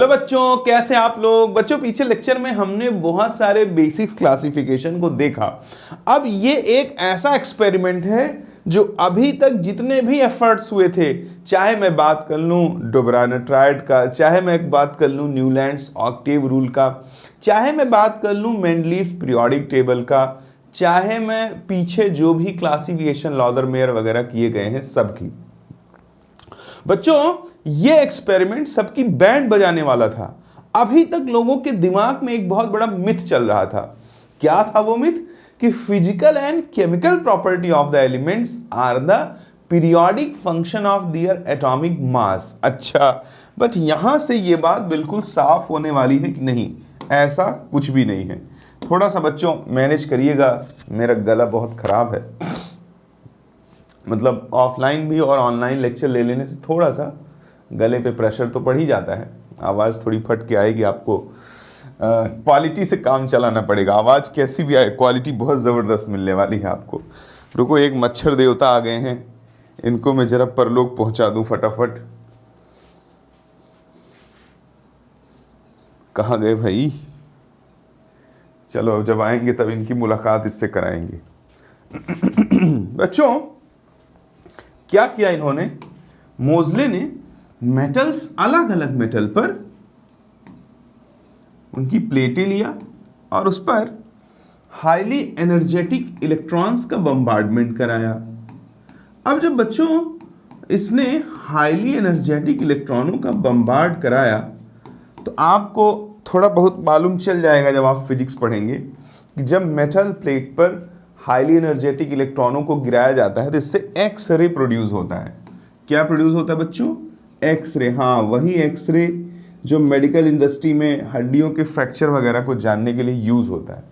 तो बच्चों कैसे आप लोग। बच्चों पीछे लेक्चर में हमने बहुत सारे बेसिक्स क्लासिफिकेशन को देखा। अब ये एक ऐसा एक्सपेरिमेंट है जो अभी तक जितने भी एफर्ट्स हुए थे, चाहे मैं बात कर लूँ डुबराना-ट्रायड का, चाहे मैं बात कर लूँ न्यूलैंड्स ऑक्टेव रूल का, चाहे मैं बात कर लूँ मेंडलीव पीरियोडिक टेबल का, चाहे मैं पीछे जो भी क्लासिफिकेशन लॉदरमेयर वगैरह किए गए हैं सबकी, बच्चों ये एक्सपेरिमेंट सबकी बैंड बजाने वाला था। अभी तक लोगों के दिमाग में एक बहुत बड़ा मिथ चल रहा था। क्या था वो मिथ? कि physical and chemical property of the elements are the periodic function of their atomic mass. अच्छा, बट यहां से ये बात बिल्कुल साफ होने वाली है कि नहीं, ऐसा कुछ भी नहीं है। थोड़ा सा बच्चों मैनेज करिएगा, मेरा गला बहुत खराब है। मतलब ऑफलाइन भी और ऑनलाइन लेक्चर ले लेने से थोड़ा सा गले पे प्रेशर तो पड़ ही जाता है, आवाज़ थोड़ी फट के आएगी। आपको क्वालिटी से काम चलाना पड़ेगा, आवाज़ कैसी भी आए क्वालिटी बहुत ज़बरदस्त मिलने वाली है आपको। रुको, एक मच्छर देवता आ गए हैं, इनको मैं ज़रा परलोक पहुंचा दूं फटाफट। कहाँ गए भाई? चलो जब आएंगे तब इनकी मुलाकात इससे कराएंगे। बच्चों क्या किया इन्होंने, मोज़ले ने मेटल्स, अलग अलग मेटल पर उनकी प्लेटें लिया और उस पर हाईली एनर्जेटिक इलेक्ट्रॉन्स का बम्बार्डमेंट कराया। अब जब बच्चों इसने हाईली एनर्जेटिक इलेक्ट्रॉनों का बम्बार्ड कराया तो आपको थोड़ा बहुत मालूम चल जाएगा जब आप फिजिक्स पढ़ेंगे कि जब मेटल प्लेट पर हाईली एनर्जेटिक इलेक्ट्रॉनों को गिराया जाता है तो इससे एक्स रे प्रोड्यूस होता है। क्या प्रोड्यूस होता है बच्चों? एक्सरे। हाँ, वही एक्सरे जो मेडिकल इंडस्ट्री में हड्डियों के फ्रैक्चर वगैरह को जानने के लिए यूज होता है।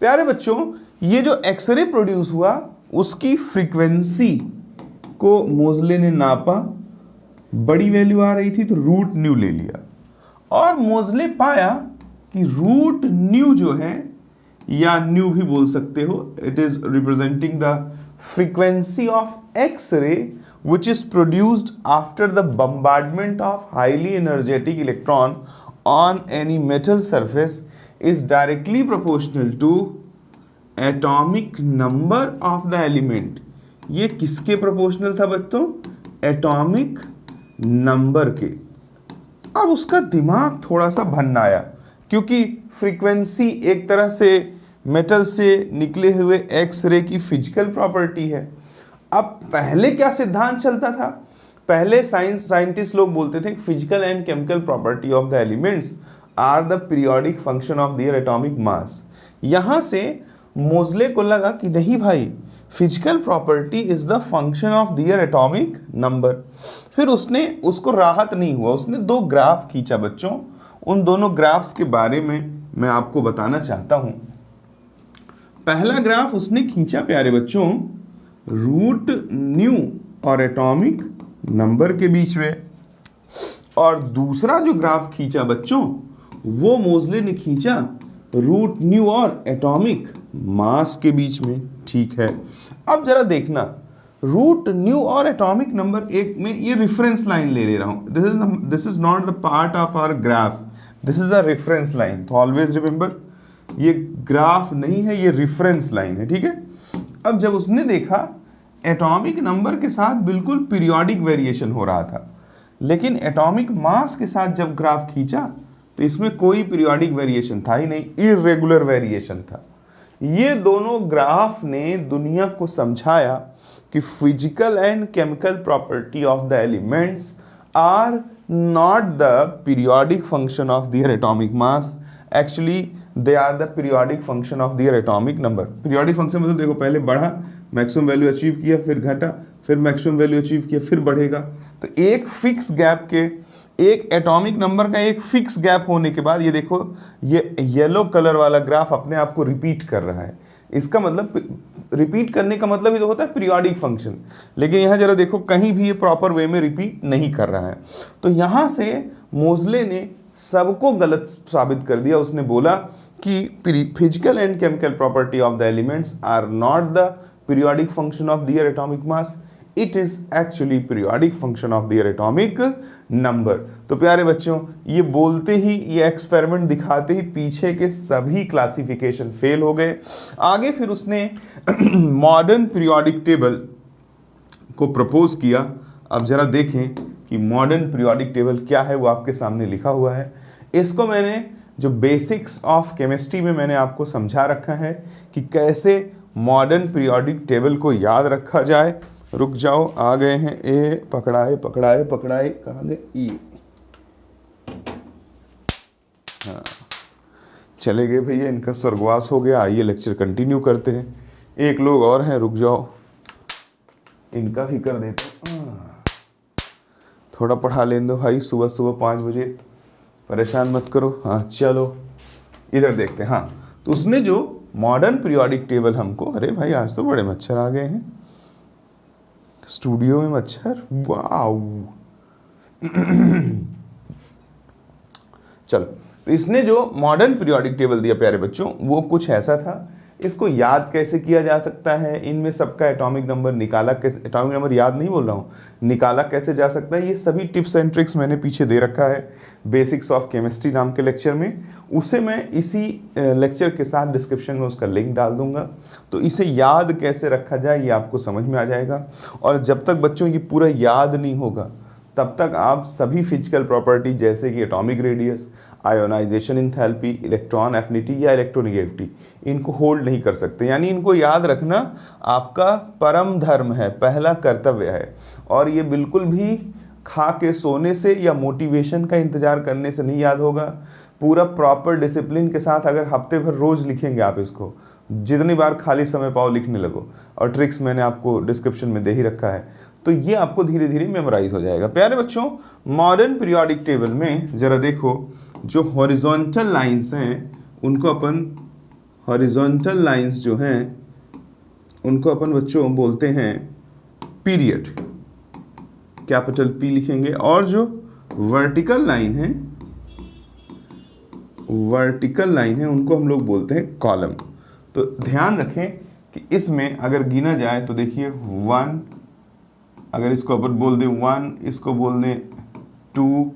प्यारे बच्चों, ये जो एक्सरे प्रोड्यूस हुआ उसकी फ्रीक्वेंसी को मोज़ले ने नापा, बड़ी वैल्यू आ रही थी तो रूट न्यू ले लिया और मोज़ले पाया कि रूट न्यू जो है, या न्यू भी बोल सकते हो, it is representing the frequency of X ray which is produced after the bombardment of highly energetic electron on any metal surface is directly proportional to atomic number of the element। ये किसके proportional था बच्चों? Atomic number के। अब उसका दिमाग थोड़ा सा भन्ना आया, क्योंकि फ्रीक्वेंसी एक तरह से मेटल से निकले हुए एक्स रे की फिजिकल प्रॉपर्टी है। अब पहले क्या सिद्धांत चलता था? पहले साइंटिस्ट लोग बोलते थे physical and chemical property of the elements are the periodic function of their atomic mass. यहां से मोज़ले को लगा कि नहीं भाई, physical property is the function of their atomic number. फिर उसने, उसको राहत नहीं हुआ, उसने दो ग्राफ खींचा बच्चों। उन दोनों ग्राफ्स के बारे में मैं आपको बताना चाहता हूं। पहला ग्राफ उसने खींचा प्यारे बच्चों रूट न्यू और एटॉमिक नंबर के बीच में, और दूसरा जो ग्राफ खींचा बच्चों वो मोज़ले ने खींचा रूट न्यू और एटॉमिक मास के बीच में। ठीक है, अब जरा देखना, रूट न्यू और एटॉमिक नंबर एक में ये रेफरेंस लाइन ले रहा हूं। This is not the part of our graph, this is a reference line. तो ऑलवेज रिमेंबर, ये ग्राफ नहीं है, ये रेफरेंस लाइन है। ठीक है, अब जब उसने देखा एटॉमिक नंबर के साथ बिल्कुल पीरियोडिक वेरिएशन हो रहा था, लेकिन एटॉमिक मास के साथ जब ग्राफ खींचा तो इसमें कोई पीरियोडिक वेरिएशन था ही नहीं, इर्रेगुलर वेरिएशन था। ये दोनों ग्राफ ने दुनिया को समझाया कि physical and chemical property of the elements are not the periodic function of their atomic mass, actually they are the periodic function of their atomic number. Periodic function मतलब देखो, पहले बढ़ा, मैक्सिमम वैल्यू अचीव किया, फिर घटा, फिर maximum value achieve किया, फिर बढ़ेगा। तो एक फिक्स गैप के, एक एटॉमिक नंबर का एक फिक्स गैप होने के बाद ये देखो, ये येलो कलर वाला ग्राफ अपने आप को रिपीट कर रहा है। इसका मतलब, रिपीट करने का मतलब ही तो होता है पीरियोडिक फंक्शन, लेकिन यहाँ जरा देखो कहीं भी ये प्रॉपर वे में रिपीट नहीं कर रहा है। तो यहाँ से मोज़ले ने सबको गलत साबित कर दिया। उसने बोला कि physical and chemical property of the elements are not the periodic function of their atomic mass, it is actually periodic function of their atomic number. तो प्यारे बच्चों, ये बोलते ही, ये एक्सपेरिमेंट दिखाते ही पीछे के सभी क्लासिफिकेशन फेल हो गए। आगे फिर उसने मॉडर्न पीरियोडिक टेबल को प्रपोज किया। अब जरा देखें कि मॉडर्न पीरियोडिक टेबल क्या है, वो आपके सामने लिखा हुआ है। इसको मैंने जो बेसिक्स ऑफ केमिस्ट्री में मैंने आपको समझा रखा है कि कैसे मॉडर्न पीरियोडिक टेबल को याद रखा जाए। रुक जाओ, आ गए हैं ए, पकड़ाए पकड़ाए पकड़ाए, कहाँ गए ई, हाँ चले गए भैया, इनका स्वर्गवास हो गया। आइए लेक्चर कंटिन्यू करते हैं। एक लोग और हैं, रुक जाओ, इनका भी कर देते हैं। थोड़ा पढ़ा लें दो भाई, सुबह सुबह 5 बजे, परेशान मत करो। हाँ चलो इधर देखते हैं। हाँ, तो उसने जो मॉडर्न पीरियोडिक टेबल हमको, अरे भाई आज तो बड़े मच्छर आ गए हैं स्टूडियो में, मच्छर, वाओ। चलो, तो इसने जो मॉडर्न पीरियोडिक टेबल दिया प्यारे बच्चों, वो कुछ ऐसा था। इसको याद कैसे किया जा सकता है, इनमें सबका एटॉमिक नंबर निकाला कैसे, एटॉमिक नंबर याद नहीं बोल रहा हूँ, निकाला कैसे जा सकता है, ये सभी टिप्स एंड ट्रिक्स मैंने पीछे दे रखा है बेसिक्स ऑफ केमिस्ट्री नाम के लेक्चर में। उसे मैं इसी लेक्चर के साथ डिस्क्रिप्शन में उसका लिंक डाल दूंगा। तो इसे याद कैसे रखा जाए ये आपको समझ में आ जाएगा। और जब तक बच्चों ये पूरा याद नहीं होगा तब तक आप सभी फिजिकल प्रॉपर्टी जैसे कि atomic radius, ionization enthalpy, electron affinity या इलेक्ट्रोनेगेटिविटी, इनको होल्ड नहीं कर सकते। यानी इनको याद रखना आपका परम धर्म है, पहला कर्तव्य है। और ये बिल्कुल भी खा के सोने से या मोटिवेशन का इंतजार करने से नहीं याद होगा। पूरा प्रॉपर डिसिप्लिन के साथ अगर हफ्ते भर रोज लिखेंगे आप इसको, जितनी बार खाली समय पाओ लिखने लगो, और ट्रिक्स मैंने आपको डिस्क्रिप्शन में दे ही रखा है, तो ये आपको धीरे धीरे मेमोराइज हो जाएगा। प्यारे बच्चों, मॉडर्न पीरियोडिक टेबल में जरा देखो, जो हॉरिजॉन्टल लाइंस हैं उनको अपन, हॉरिजॉन्टल लाइंस जो हैं उनको अपन बच्चों बोलते हैं पीरियड, कैपिटल पी लिखेंगे। और जो वर्टिकल लाइन है, वर्टिकल लाइन है, उनको हम लोग बोलते हैं कॉलम। तो ध्यान रखें कि इसमें अगर गिना जाए तो देखिए 1, अगर इसको अपन बोल दें 1, इसको बोल दें 2,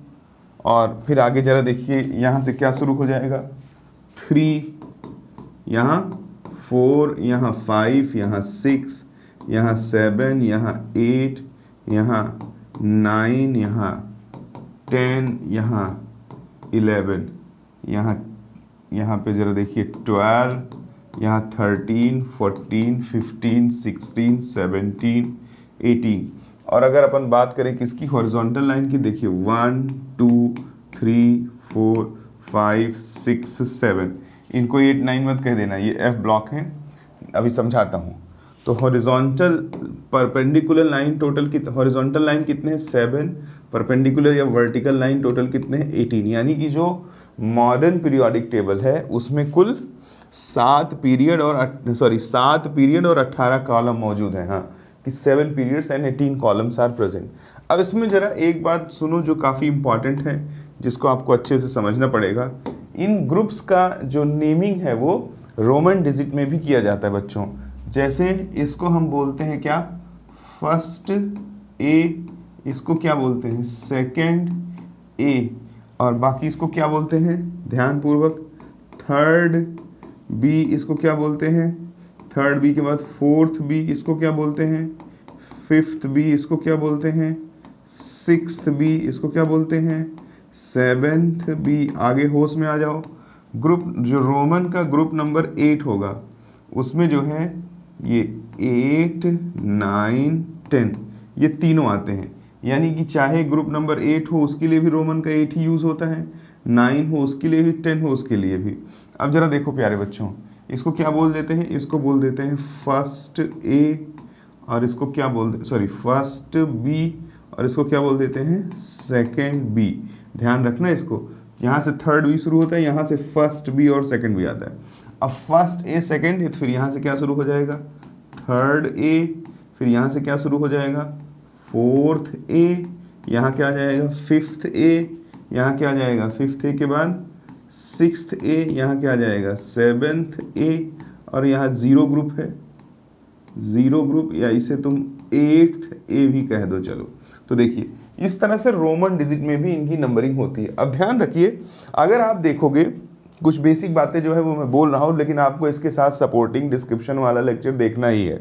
और फिर आगे जरा देखिए यहाँ से क्या शुरू हो जाएगा, 3, यहाँ 4, यहाँ 5, यहाँ 6, यहाँ 7, यहाँ 8, यहाँ 9, यहाँ 10, यहाँ 11, यहाँ पे जरा देखिए 12, यहाँ 13, 14, 15, 16, 17, 18। और अगर अपन बात करें किसकी, हॉरिजॉन्टल लाइन की, देखिए 1, 2, 3, 4, 5, 6, 7, इनको 8, 9 मत कह देना, ये F ब्लॉक है, अभी समझाता हूँ। तो horizontal perpendicular line total horizontal line कितने हैं, 7, परपेंडिकुलर या वर्टिकल लाइन टोटल कितने हैं, 18। यानी कि जो मॉडर्न पीरियोडिक टेबल है उसमें कुल 7 पीरियड और 18 कॉलम मौजूद हैं। हाँ, कि 7 periods and 18 columns are present. अब इसमें जरा एक बात सुनो जो काफ़ी इंपॉर्टेंट है, जिसको आपको अच्छे से समझना पड़ेगा। इन ग्रुप्स का जो नेमिंग है वो रोमन डिजिट में भी किया जाता है बच्चों। जैसे इसको हम बोलते हैं क्या, फर्स्ट ए, इसको क्या बोलते हैं, सेकंड ए, और बाकी इसको क्या बोलते हैं, ध्यानपूर्वक, थर्ड बी, इसको क्या बोलते हैं, थर्ड बी के बाद फोर्थ बी, इसको क्या बोलते हैं, फिफ्थ बी, इसको क्या बोलते हैं, सिक्स्थ बी, इसको क्या बोलते हैं, सेवेंथ बी। आगे होश में आ जाओ। ग्रुप जो रोमन का ग्रुप नंबर 8 होगा उसमें जो है ये 8, 9, 10 ये तीनों आते हैं। यानी कि चाहे ग्रुप नंबर 8 हो उसके लिए भी रोमन का 8 ही यूज़ होता है, 9 हो उसके लिए भी, 10 हो उसके लिए भी। अब जरा देखो प्यारे बच्चों, इसको क्या बोल देते हैं, इसको बोल देते हैं फर्स्ट ए, और इसको क्या बोल दे, सॉरी फर्स्ट बी, और इसको क्या बोल देते हैं, सेकेंड बी। ध्यान रखना इसको, यहाँ से थर्ड बी शुरू होता है, यहाँ से फर्स्ट बी और सेकेंड बी आता है। अब फर्स्ट ए सेकेंड है तो फिर यहाँ से क्या शुरू हो जाएगा, थर्ड ए, फिर यहाँ से क्या शुरू हो जाएगा, फोर्थ ए, यहाँ क्या आ जाएगा, फिफ्थ ए, यहाँ क्या आ जाएगा, फिफ्थ ए के बाद सिक्स्थ ए, यहाँ क्या आ जाएगा, सेवेंथ ए, और यहाँ जीरो ग्रुप है, जीरो ग्रुप, या इसे तुम 8th ए भी कह दो चलो। तो देखिए इस तरह से रोमन डिजिट में भी इनकी नंबरिंग होती है। अब ध्यान रखिए, अगर आप देखोगे कुछ बेसिक बातें जो है वो मैं बोल रहा हूँ, लेकिन आपको इसके साथ सपोर्टिंग डिस्क्रिप्शन वाला लेक्चर देखना ही है।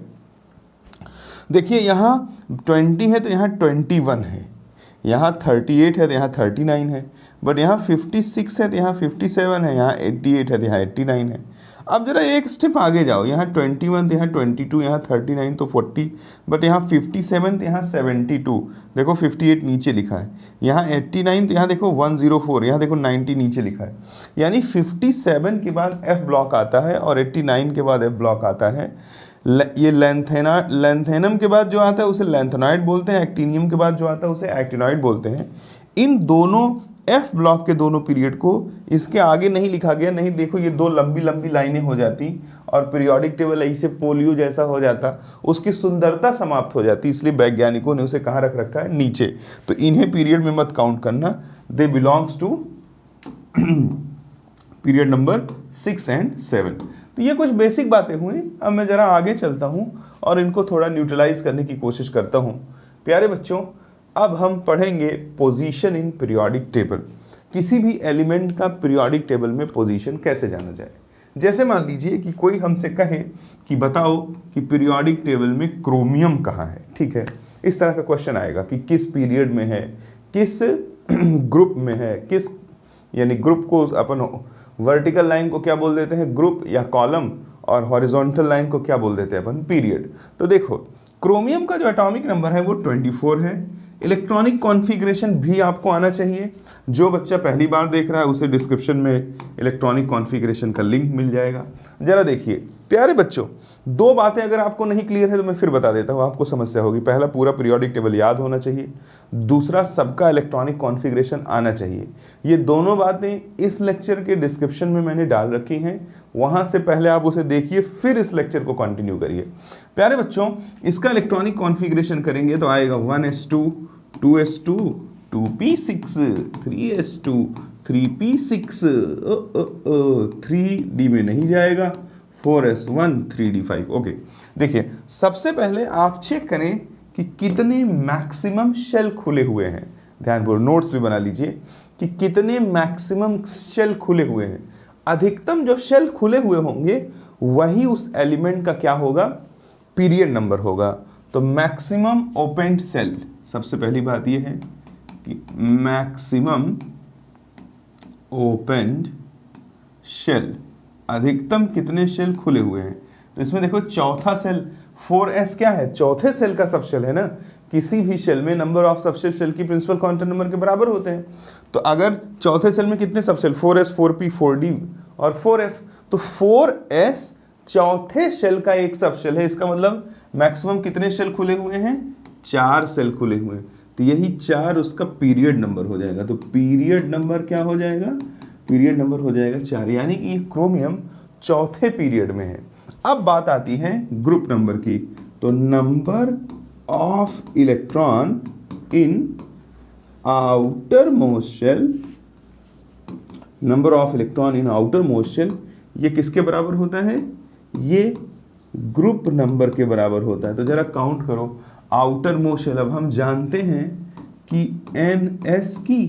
देखिए यहाँ 20 है तो यहाँ 21 है, यहाँ 38 है तो यहाँ 39 है, बट यहाँ 56 है तो यहाँ 57 है, यहाँ 88 है तो यहाँ 89 है। अब जरा एक स्टेप आगे जाओ, यहाँ 21 तो यहाँ 22, यहाँ 39 तो 40, बट यहाँ 57 तो यहाँ 72, देखो 58 नीचे लिखा है, यहाँ 89 तो यहाँ देखो 104, यहाँ देखो 90 नीचे लिखा है। यानी 57 के बाद F ब्लॉक आता है और 89 के बाद F ब्लॉक आता है। ये लेंथेनम के बाद जो आता है उसे लेंथेनॉइड बोलते हैं, एक्टिनियम के बाद जो आता है उसे एक्टिनॉइड बोलते हैं। इन दोनों F ब्लॉक के दोनों पीरियड को इसके आगे नहीं लिखा गया, नहीं देखो ये दो लंबी लंबी लाइनें हो जाती और पीरियोडिक टेबल ऐसे पोलियो जैसा हो जाता, उसकी सुंदरता समाप्त हो जाती, इसलिए वैज्ञानिकों ने उसे कहाँ रख रखा है, नीचे। तो इन्हें पीरियड में मत काउंट करना, they belongs to period number 6 and 7। तो ये कुछ बेसिक बातें हुई। अब मैं ज़रा आगे चलता हूँ और इनको थोड़ा न्यूट्रलाइज करने की कोशिश करता हूँ। प्यारे बच्चों, अब हम पढ़ेंगे पोजीशन इन पीरियोडिक टेबल। किसी भी एलिमेंट का पीरियोडिक टेबल में पोजीशन कैसे जाना जाए। जैसे मान लीजिए कि कोई हमसे कहे कि बताओ कि पीरियोडिक टेबल में क्रोमियम कहाँ है, ठीक है, इस तरह का क्वेश्चन आएगा कि किस पीरियड में है, किस ग्रुप में है, किस, यानी ग्रुप को अपन वर्टिकल लाइन को क्या बोल देते हैं, ग्रुप या कॉलम, और हॉरिजॉन्टल लाइन को क्या बोल देते हैं अपन, पीरियड। तो देखो क्रोमियम का जो एटॉमिक नंबर है वो 24 है। इलेक्ट्रॉनिक कॉन्फ़िगरेशन भी आपको आना चाहिए। जो बच्चा पहली बार देख रहा है उसे डिस्क्रिप्शन में इलेक्ट्रॉनिक कॉन्फ़िगरेशन का लिंक मिल जाएगा। जरा देखिए प्यारे बच्चों, दो बातें अगर आपको नहीं क्लियर है तो मैं फिर बता देता हूँ, आपको समस्या होगी। पहला, पूरा पीरियोडिक टेबल याद होना चाहिए। दूसरा, सबका इलेक्ट्रॉनिक कॉन्फ़िगरेशन आना चाहिए। ये दोनों बातें इस लेक्चर के डिस्क्रिप्शन में मैंने डाल रखी हैं, वहाँ से पहले आप उसे देखिए, फिर इस लेक्चर को कंटिन्यू करिए। प्यारे बच्चों, इसका इलेक्ट्रॉनिक कॉन्फ़िगरेशन करेंगे तो आएगा 1s2 2s2 2p6 3s2 3p6 3d में नहीं जाएगा, 4s1 3d5। ओके, देखिए सबसे पहले आप चेक करें कि कितने मैक्सिमम शेल खुले हुए हैं। ध्यानपूर्वक नोट्स भी बना लीजिए कि कितने मैक्सिमम शेल खुले हुए हैं। अधिकतम जो शेल खुले हुए होंगे वही उस एलिमेंट का क्या होगा, पीरियड नंबर होगा। तो मैक्सिमम ओपेंड सेल, सबसे पहली बात यह है कि मैक्सिमम ओपेंड शेल, अधिकतम कितने शेल खुले हुए हैं। तो इसमें देखो चौथा सेल 4s क्या है, चौथे सेल का सबशेल है ना। किसी भी शेल में नंबर ऑफ सबशेल शेल की प्रिंसिपल क्वांटम नंबर के बराबर होते हैं। तो अगर चौथे सेल में कितने सबशेल, 4s 4p 4d और 4f, तो 4s चौथे शेल का एक सबशेल है। इसका मतलब मैक्सिमम कितने शेल खुले हुए हैं, 4 सेल खुले हुए हैं। तो यही 4 उसका पीरियड नंबर हो जाएगा। तो पीरियड नंबर क्या हो जाएगा, पीरियड नंबर हो जाएगा 4, यानी कि क्रोमियम चौथे पीरियड में है। अब बात आती है ग्रुप नंबर की। तो number of electron in outermost shell, number of electron in outermost shell, ये किसके बराबर होता है, ये ग्रुप नंबर के बराबर होता है। तो जरा काउंट करो आउटर मोस्ट शेल। अब हम जानते हैं कि ns की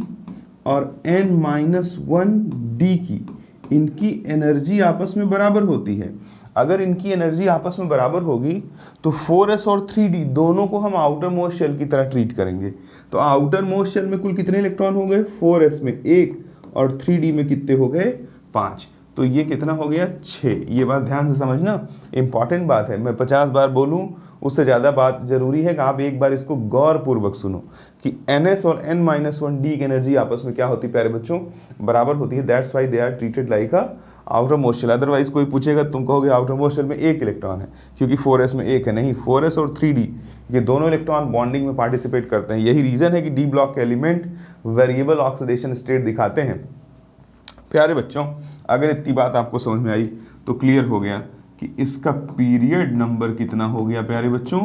और n-1d की, इनकी एनर्जी आपस में बराबर होती है। अगर इनकी एनर्जी आपस में बराबर होगी तो 4s और 3d दोनों को हम आउटर मोस्ट शेल की तरह ट्रीट करेंगे। तो आउटर मोस्ट शेल में कुल कितने इलेक्ट्रॉन हो गए, 4s में 1 और 3d में कितने हो गए, 5। तो ये कितना हो गया, 6। ये बात ध्यान से समझना, इंपॉर्टेंट बात है। मैं 50 बार बोलूं उससे ज़्यादा बात जरूरी है कि आप एक बार इसको गौर पूर्वक सुनो कि ns और n-1d की एनर्जी आपस में क्या होती है प्यारे बच्चों, बराबर होती है। That's why they are treated like a outermost shell. Otherwise कोई पूछेगा तुम कहोगे आउटर मोस्ट शेल में 1 इलेक्ट्रॉन है, क्योंकि 4s में 1 है। नहीं, 4s और 3d ये दोनों इलेक्ट्रॉन बॉन्डिंग में पार्टिसिपेट करते हैं। यही रीज़न है कि डी ब्लॉक के एलिमेंट वेरिएबल ऑक्सीडेशन स्टेट दिखाते हैं। प्यारे बच्चों, अगर इतनी बात आपको समझ में आई तो क्लियर हो गया कि इसका पीरियड नंबर कितना हो गया प्यारे बच्चों,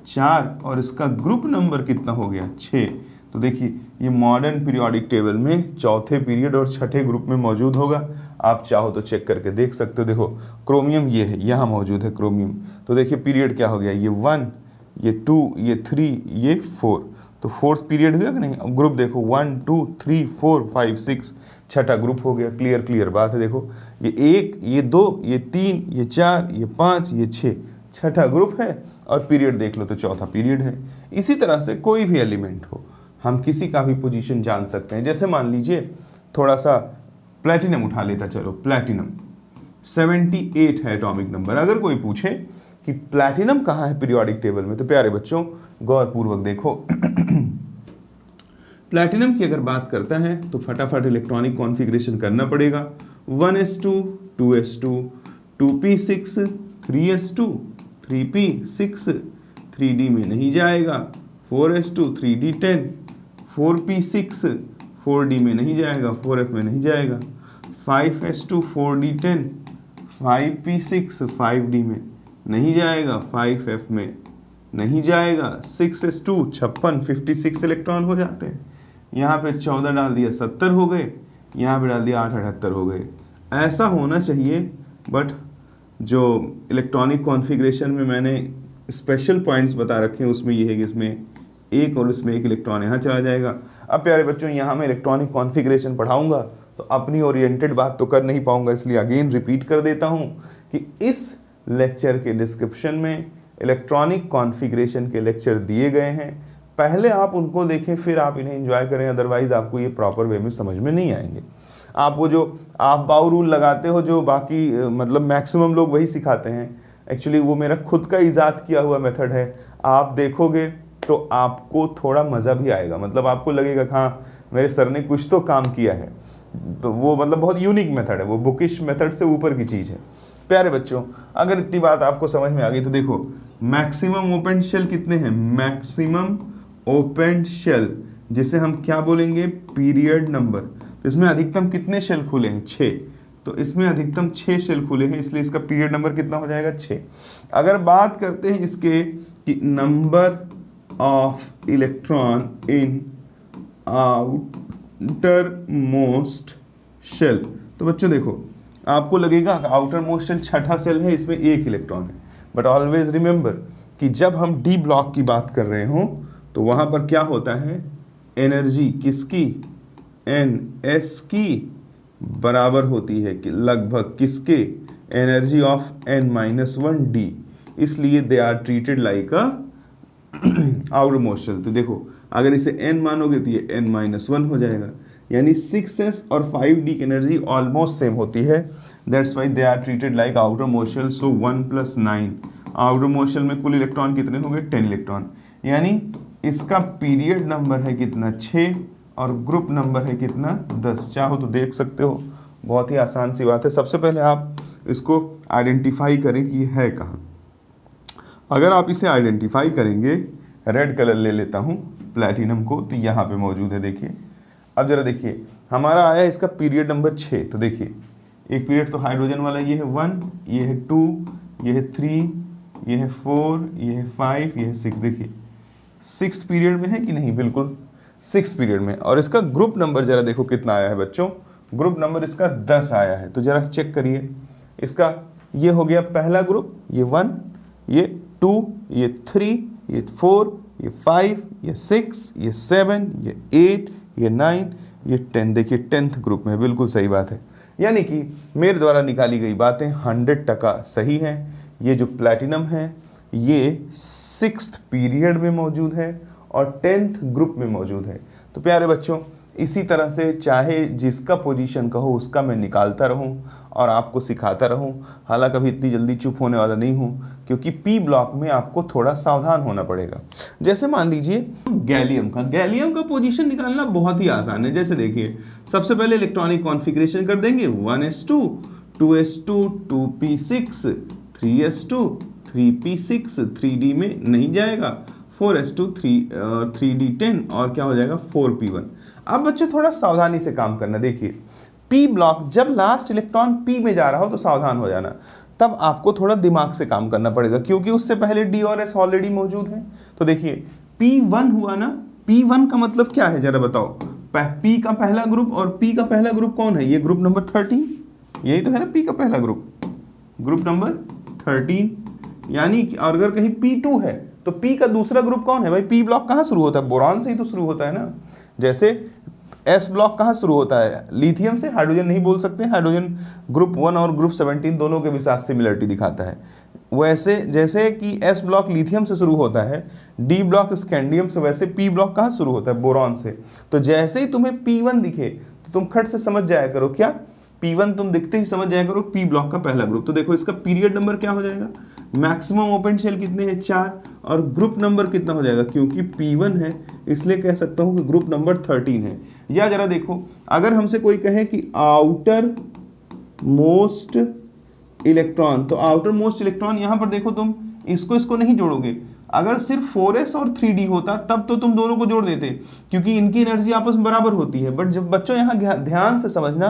4, और इसका ग्रुप नंबर कितना हो गया, 6। तो देखिए ये मॉडर्न पीरियोडिक टेबल में चौथे पीरियड और छठे ग्रुप में मौजूद होगा। आप चाहो तो चेक करके देख सकते हो। देखो क्रोमियम ये है, यहाँ मौजूद है क्रोमियम। तो देखिए पीरियड क्या हो गया, ये 1, ये 2, ये 3, ये 4, तो फोर्थ पीरियड हुआ कि नहीं। अब ग्रुप देखो 1 2 3 4 5 6, छठा ग्रुप हो गया। क्लियर क्लियर बात है। देखो ये 1, ये 2, ये 3, ये 4, ये 5, ये 6, छठा ग्रुप है। और पीरियड देख लो तो चौथा पीरियड है। इसी तरह से कोई भी एलिमेंट हो, हम किसी का भी पोजीशन जान सकते हैं। जैसे मान लीजिए थोड़ा सा प्लैटिनम उठा लेता, चलो प्लैटिनम 78 है एटॉमिक नंबर। अगर कोई पूछे कि प्लैटिनम कहाँ है पीरियोडिक टेबल में, तो प्यारे बच्चों गौरपूर्वक देखो प्लैटिनम की अगर बात करता है तो फटाफट इलेक्ट्रॉनिक कॉन्फ़िगरेशन करना पड़ेगा। 1s2 2s2 2p6 3s2 3p6 3d में नहीं जाएगा। 4s2 3d10 4p6 4d में नहीं जाएगा, 4f में नहीं जाएगा। 5s2 4d10 5p6 5d में नहीं जाएगा, 5f में नहीं जाएगा। 6s2 56 56 इलेक्ट्रॉन हो जाते हैं। यहाँ पे 14 डाल दिया 70 हो गए, यहाँ पे डाल दिया 8 78 हो गए। ऐसा होना चाहिए, बट जो इलेक्ट्रॉनिक कॉन्फ़िगरेशन में मैंने स्पेशल पॉइंट्स बता रखे हैं उसमें ये है कि इसमें एक और इसमें एक इलेक्ट्रॉन यहाँ चला जाएगा। अब प्यारे बच्चों यहाँ मैं इलेक्ट्रॉनिक कॉन्फ़िगरेशन पढ़ाऊँगा तो अपनी ओरिएंटेड बात तो कर नहीं पाऊँगा, इसलिए अगेन रिपीट कर देता हूँ कि इस लेक्चर के डिस्क्रिप्शन में इलेक्ट्रॉनिक कॉन्फ़िगरेशन के लेक्चर दिए गए हैं। पहले आप उनको देखें, फिर आप इन्हें एंजॉय करें, अदरवाइज आपको ये प्रॉपर वे में समझ में नहीं आएंगे। आप वो जो आप बाउ रूल लगाते हो, जो बाकी मतलब मैक्सिमम लोग वही सिखाते हैं, एक्चुअली वो मेरा खुद का ईजाद किया हुआ मेथड है। आप देखोगे तो आपको थोड़ा मज़ा भी आएगा, मतलब आपको लगेगा हाँ मेरे सर ने कुछ तो काम किया है। तो वो मतलब बहुत यूनिक मेथड है, वो बुकिश मेथड से ऊपर की चीज़ है। प्यारे बच्चों अगर इतनी बात आपको समझ में आ गई तो देखो मैक्सिमम ओपन शेल कितने हैं, मैक्सिमम ओपन शेल जिसे हम क्या बोलेंगे, पीरियड नंबर। तो इसमें अधिकतम कितने शेल खुले हैं, 6, तो इसमें अधिकतम 6 शेल खुले हैं, इसलिए इसका पीरियड नंबर कितना हो जाएगा, 6। अगर बात करते हैं इसके कि number of electron in outermost shell, तो बच्चों देखो आपको लगेगा आउटर मोस्ट शेल छठा सेल है, इसमें 1 इलेक्ट्रॉन है। बट ऑलवेज रिमेंबर कि जब हम डी ब्लॉक की बात कर रहे हों तो वहां पर क्या होता है, एनर्जी किसकी, NS की बराबर होती है कि लगभग किसके, एनर्जी ऑफ n-1d, इसलिए they are treated like a outermost shell. तो देखो अगर इसे n मानोगे तो ये n-1 हो जाएगा, यानी 6s और 5d की एनर्जी ऑलमोस्ट सेम होती है। That's why they are treated like outermost shell. So 1 + 9 outermost shell में कुल इलेक्ट्रॉन कितने हो गए, 10 इलेक्ट्रॉन, यानी इसका पीरियड नंबर है कितना, 6, और ग्रुप नंबर है कितना, 10। चाहो तो देख सकते हो, बहुत ही आसान सी बात है। सबसे पहले आप इसको आइडेंटिफाई करें कि ये है कहाँ। अगर आप इसे आइडेंटिफाई करेंगे, रेड कलर ले लेता हूँ प्लैटिनम को, तो यहाँ पे मौजूद है। देखिए अब जरा देखिए हमारा आया इसका पीरियड नंबर 6। तो देखिए एक पीरियड तो हाइड्रोजन वाला, ये है 1, ये है 2, ये है 3, ये है 4, ये है 5, ये है 6। देखिए 6th पीरियड में है कि नहीं, बिल्कुल 6th पीरियड में। और इसका ग्रुप नंबर जरा देखो कितना आया है बच्चों, ग्रुप नंबर इसका 10 आया है। तो जरा चेक करिए, इसका ये हो गया पहला ग्रुप, ये 1, ये 2, ये 3, ये 4, ये 5, ये 6, ये 7, ये 8, ये 9, ये 10। देखिए 10th ग्रुप में, बिल्कुल सही बात है। यानी कि मेरे द्वारा निकाली गई बातें 100% सही हैं। ये जो प्लैटिनम है ये 6th पीरियड में मौजूद है और 10th ग्रुप में मौजूद है। तो प्यारे बच्चों इसी तरह से चाहे जिसका पोजीशन कहो उसका मैं निकालता रहूं और आपको सिखाता रहूं। हालांकि अभी इतनी जल्दी चुप होने वाला नहीं हूं, क्योंकि पी ब्लॉक में आपको थोड़ा सावधान होना पड़ेगा। जैसे मान लीजिए गैलियम का पोजीशन निकालना बहुत ही आसान है। जैसे देखिए सबसे पहले इलेक्ट्रॉनिक कॉन्फ़िगरेशन कर देंगे, 1s2 2s2 2p6 3s2 3p6 3d में नहीं जाएगा, 4s2 3d10 और क्या हो जाएगा 4p1। अब बच्चों थोड़ा सावधानी से काम करना। देखिए पी ब्लॉक जब लास्ट इलेक्ट्रॉन पी में जा रहा हो तो सावधान हो जाना, तब आपको थोड़ा दिमाग से काम करना पड़ेगा, क्योंकि उससे पहले डी और एस ऑलरेडी मौजूद है। तो देखिए P1 हुआ ना, P1 का मतलब क्या है जरा बताओ, P का पहला ग्रुप, और P का पहला ग्रुप कौन है, ये ग्रुप नंबर 13, यही तो है ना P का पहला ग्रुप, ग्रुप नंबर 13। यानी और अगर कहीं P2 है तो पी का दूसरा ग्रुप कौन है भाई? पी ब्लॉक कहाँ शुरू होता है? बोरॉन से ही तो शुरू होता है ना। जैसे एस ब्लॉक कहाँ शुरू होता है? लिथियम से। हाइड्रोजन नहीं बोल सकते, हाइड्रोजन ग्रुप 1 और ग्रुप 17 दोनों के भी साथ सिमिलरिटी दिखाता है। वैसे जैसे कि एस ब्लॉक लिथियम से शुरू होता है, डी ब्लॉक स्कैंडियम से, वैसे पी ब्लॉक कहाँ शुरू होता है? बोरॉन से। तो जैसे ही तुम्हें P1 दिखे तो तुम खट से समझ जाया करो, क्या P1 तुम दिखते ही समझ जाया करो पी ब्लॉक का पहला ग्रुप। तो देखो इसका पीरियड नंबर क्या हो जाएगा? मैक्सिमम ओपन शेल कितने हैं? 4। और ग्रुप नंबर कितना हो जाएगा? क्योंकि P1 है इसलिए कह सकता हूं कि ग्रुप नंबर 13 है। या जरा देखो, अगर हमसे कोई कहे कि आउटर मोस्ट इलेक्ट्रॉन, तो आउटर मोस्ट इलेक्ट्रॉन यहां पर देखो, तुम इसको नहीं जोड़ोगे। अगर सिर्फ 4s और 3d होता तब तो तुम दोनों को जोड़ देते, क्योंकि इनकी एनर्जी आपस में बराबर होती है। बट जब बच्चों यहाँ ध्यान से समझना,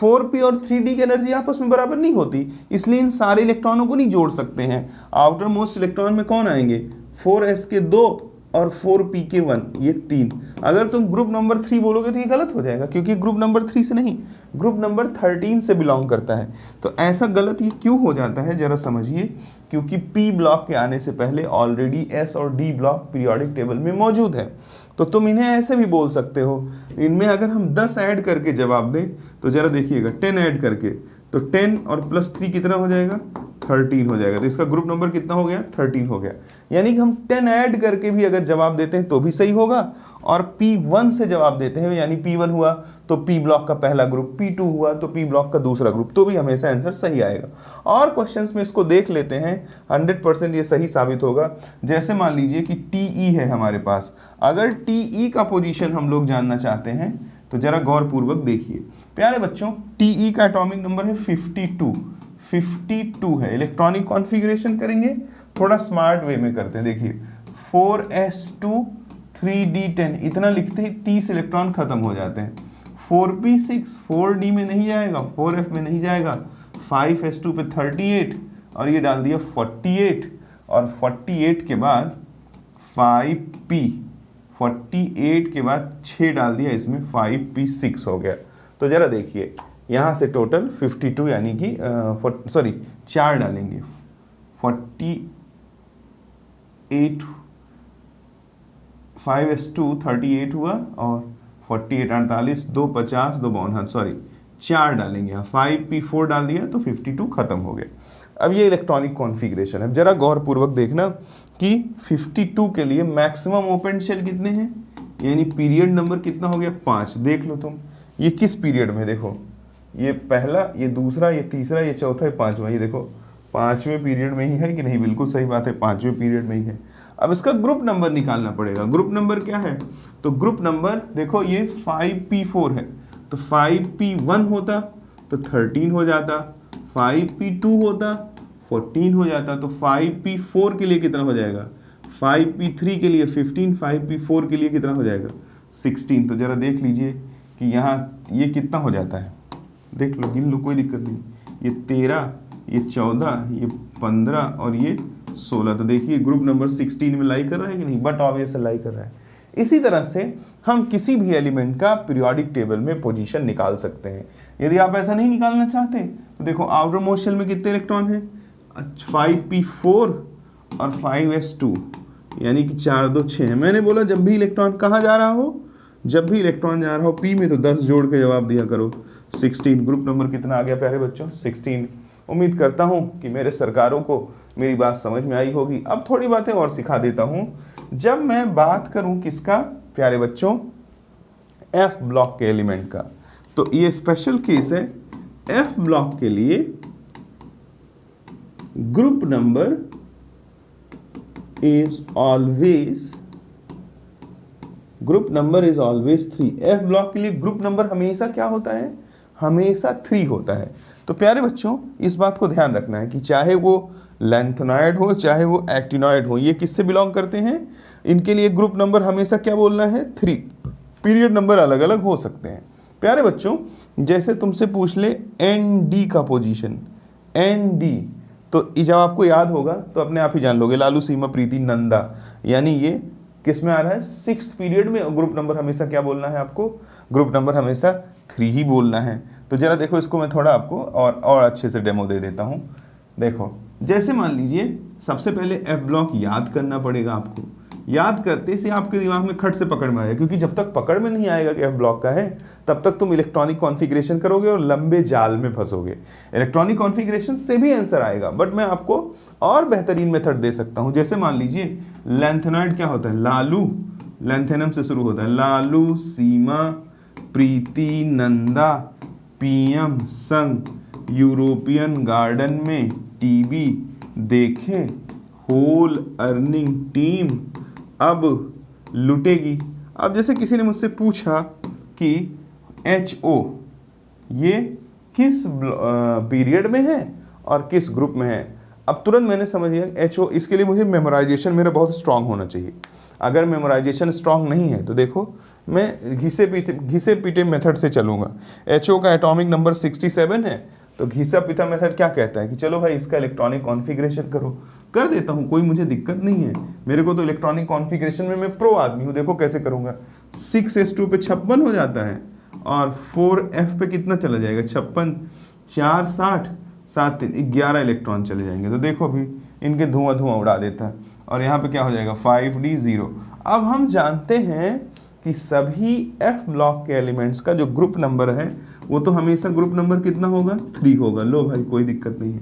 4p और 3d की एनर्जी आपस में बराबर नहीं होती, इसलिए इन सारे इलेक्ट्रॉनों को नहीं जोड़ सकते हैं। आउटर मोस्ट इलेक्ट्रॉन में कौन आएंगे? 4s के 2 और 4p के 1, ये 3। अगर तुम ग्रुप नंबर 3 बोलोगे तो ये गलत हो जाएगा, क्योंकि ग्रुप नंबर 3 से नहीं, ग्रुप नंबर 13 से बिलोंग करता है। तो ऐसा गलत ये क्यों हो जाता है जरा समझिए, क्योंकि P ब्लॉक के आने से पहले ऑलरेडी S और D ब्लॉक पीरियोडिक टेबल में मौजूद है। तो तुम इन्हें ऐसे भी बोल सकते हो। इनमें अगर हम 10 ऐड करके जवाब दें तो जरा देखिएगा, 10 ऐड करके, तो 10 और प्लस 3 कितना हो जाएगा? 13 हो जाएगा। तो इसका ग्रुप नंबर कितना हो गया? 13 हो गया। यानी कि हम 10 ऐड करके भी अगर जवाब देते हैं तो भी सही होगा, और P1 से जवाब देते हैं, यानी P1 हुआ तो P ब्लॉक का पहला ग्रुप, P2 हुआ तो P ब्लॉक का दूसरा ग्रुप, तो भी हमेशा आंसर सही आएगा। और क्वेश्चंस में इसको देख लेते हैं, 100% ये सही साबित होगा। जैसे मान लीजिए कि TE है हमारे पास, अगर TE का पोजीशन हम लोग जानना चाहते हैं तो जरा गौर पूर्वक देखिए प्यारे बच्चों। TE का एटॉमिक नंबर है 52 है। इलेक्ट्रॉनिक कॉन्फ़िगरेशन करेंगे थोड़ा स्मार्ट वे में करते हैं। देखिए 4s2 3d10, इतना लिखते ही 30 इलेक्ट्रॉन खत्म हो जाते हैं। 4p6 4d में नहीं जाएगा, 4f में नहीं जाएगा, 5s2 पे 38 और ये डाल दिया 48, और 48 के बाद 5p, 48 के बाद 6 डाल दिया इसमें, 5p6 हो गया। तो जरा देखिए यहाँ से टोटल 52, यानी कि 4 डालेंगे, 48, 5s2 38 हुआ, और 48 48, 2 50, 2 52, 4 डालेंगे यहाँ, 5p4 डाल दिया तो 52 खत्म हो गया। अब ये इलेक्ट्रॉनिक कॉन्फ़िगरेशन है। जरा गौर पूर्वक देखना कि 52 के लिए मैक्सिमम ओपन शेल कितने हैं, यानी पीरियड नंबर कितना हो गया? 5। देख लो तुम, ये किस पीरियड में, देखो ये पहला, ये दूसरा, ये तीसरा, ये चौथा, ये पांचवा, ये देखो 5वें पीरियड में ही है कि नहीं? बिल्कुल सही बात है, 5वें पीरियड में ही है। अब इसका ग्रुप नंबर निकालना पड़ेगा। ग्रुप नंबर क्या है? तो ग्रुप नंबर देखो, ये 5p4 है, तो 5p1 होता तो 13 हो जाता, 5p2 होता 14 हो जाता, तो 5p4 के लिए कितना हो जाएगा? 5p3 के लिए 15, 5p4 के लिए कितना हो जाएगा? 16। तो जरा देख लीजिए कि यहाँ ये कितना हो जाता है, देख लो, गिन लो, कोई दिक्कत नहीं। ये 13, ये 14, ये 15 और ये 16। तो देखिए ग्रुप नंबर 16 में लाई कर रहा है कि नहीं? बट ऑब्वियस लाई कर रहा है। इसी तरह से हम किसी भी एलिमेंट का पीरियोडिक टेबल में पोजीशन निकाल सकते हैं। यदि आप ऐसा नहीं निकालना चाहते तो देखो आउटर मोस्ट शेल में कितने इलेक्ट्रॉन हैं? 5p4 और 5s2, यानी कि 4 2 6। मैंने बोला जब भी इलेक्ट्रॉन कहाँ जा रहा हो, जब भी इलेक्ट्रॉन जा रहा हो p में, तो 10 जोड़ के जवाब दिया करो। 16 ग्रुप नंबर कितना आ गया प्यारे बच्चों? 16। उम्मीद करता हूँ कि मेरे सरकारों को मेरी बात समझ में आई होगी। अब थोड़ी बातें और सिखा देता हूँ। जब मैं बात करूँ किसका प्यारे बच्चों? F ब्लॉक के एलिमेंट का, तो ये स्पेशल केस है। F ब्लॉक के लिए group number is always 3। F block के लिए ग्रुप नंबर हमेशा क्या होता है? हमेशा 3 होता है। तो प्यारे बच्चों इस बात को ध्यान रखना है कि चाहे वो लैंथेनॉइड हो चाहे वो एक्टिनॉइड हो, ये किससे बिलोंग करते हैं? इनके लिए ग्रुप नंबर हमेशा क्या बोलना है? 3। पीरियड नंबर अलग अलग हो सकते हैं। प्यारे बच्चों जैसे तुमसे पूछ ले ND का पोजीशन, ND, तो जब आपको याद होगा तो अपने आप ही जान लोगे, लालू सीमा प्रीति नंदा, यानी ये किस में आ रहा है? 6th पीरियड में। ग्रुप नंबर हमेशा क्या बोलना है आपको? ग्रुप नंबर हमेशा 3 ही बोलना है। तो जरा देखो, इसको मैं थोड़ा आपको और अच्छे से डेमो दे देता हूँ। देखो जैसे मान लीजिए सबसे पहले एफ ब्लॉक याद करना पड़ेगा आपको। याद करते से आपके दिमाग में खट से पकड़ में आएगा, क्योंकि जब तक पकड़ में नहीं आएगा कि एफ ब्लॉक का है तब तक तुम इलेक्ट्रॉनिक कॉन्फ़िगरेशन करोगे और लंबे जाल में फंसोगे। इलेक्ट्रॉनिक कॉन्फ़िगरेशन से भी आंसर आएगा, बट मैं आपको और बेहतरीन मेथड दे सकता हूं। जैसे मान लीजिए लैंथेनॉइड क्या होता है, लालू, लैंथेनम से शुरू होता है, लालू, सीमा, प्रीति, नंदा, पीएम, संग, यूरोपियन गार्डन में टीवी देखें, होल अर्निंग टीम अब लुटेगी। अब जैसे किसी ने मुझसे पूछा कि HO ये किस पीरियड में है और किस ग्रुप में है, अब तुरंत मैंने समझ लिया HO, इसके लिए मुझे मेमोराइजेशन मेरा बहुत स्ट्रांग होना चाहिए। अगर मेमोराइजेशन स्ट्रांग नहीं है तो देखो मैं घिसे पीटे मेथड से चलूँगा। HO का एटॉमिक नंबर 67 है, तो घिसा पीटा मेथड क्या कहता है कि चलो भाई इसका इलेक्ट्रॉनिक कॉन्फ़िगरेशन करो, कर देता हूँ, कोई मुझे दिक्कत नहीं है। मेरे को तो इलेक्ट्रॉनिक कॉन्फ़िगरेशन में मैं प्रो आदमी हूँ। देखो कैसे करूँगा, 6s2 पे 56 हो जाता है और 4f पे कितना चला जाएगा, 56, 4, 60, 7, 11 इलेक्ट्रॉन चले जाएंगे। तो देखो अभी इनके धुआं उड़ा देता है और यहाँ पे क्या हो जाएगा 5d 0। अब हम जानते हैं कि सभी f ब्लॉक के एलिमेंट्स का जो ग्रुप नंबर है वो तो हमेशा ग्रुप नंबर कितना होगा, 3 होगा। लो भाई कोई दिक्कत नहीं है।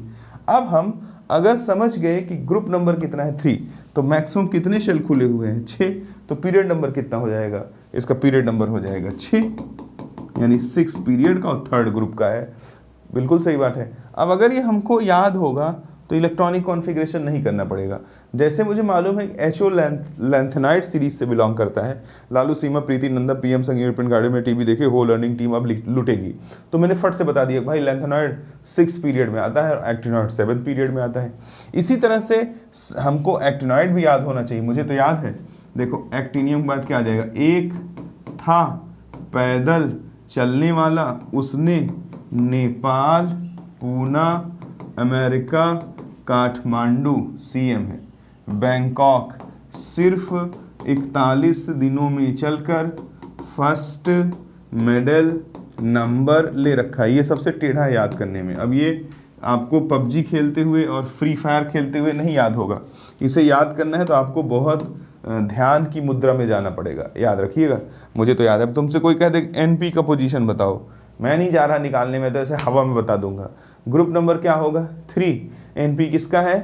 अब हम अगर समझ गए कि ग्रुप नंबर कितना है 3, तो मैक्सिमम कितने शेल खुले हुए हैं 6, तो पीरियड नंबर कितना हो जाएगा, इसका पीरियड नंबर हो जाएगा 6, यानी 6 पीरियड का और 3rd ग्रुप का है। बिल्कुल सही बात है। अब अगर ये हमको याद होगा तो इलेक्ट्रॉनिक कॉन्फ़िगरेशन नहीं करना पड़ेगा। जैसे मुझे मालूम है कि HO लैंथेनाइड सीरीज से बिलोंग करता है, लालू, सीमा, प्रीति, नंदा, पीएम, संग, यूरोपियन गार्डन में टीवी देखे, होल अर्निंग टीम अब लुटेगी, तो मैंने फट से बता दिया भाई लैंथेनाइड 6 पीरियड में आता है और एक्टिनॉइड 7 पीरियड में आता है। इसी तरह से हमको एक्टिनॉइड भी याद होना चाहिए, मुझे तो याद है। देखो एक्टिनियम के बाद क्या आ जाएगा, एक था पैदल चलने वाला, उसने नेपाल, पूना, अमेरिका, काठमांडू CM है, बैंकॉक सिर्फ 41 दिनों में चलकर फर्स्ट मेडल नंबर ले रखा है। ये सबसे टेढ़ा है याद करने में। अब ये आपको PUBG खेलते हुए और फ्री फायर खेलते हुए नहीं याद होगा। इसे याद करना है तो आपको बहुत ध्यान की मुद्रा में जाना पड़ेगा, याद रखिएगा। मुझे तो याद है। तुमसे कोई कह दे NP का पोजीशन बताओ, मैं नहीं जा रहा निकालने में, तो ऐसे हवा में बता दूंगा। ग्रुप नंबर क्या होगा 3, NP किसका है,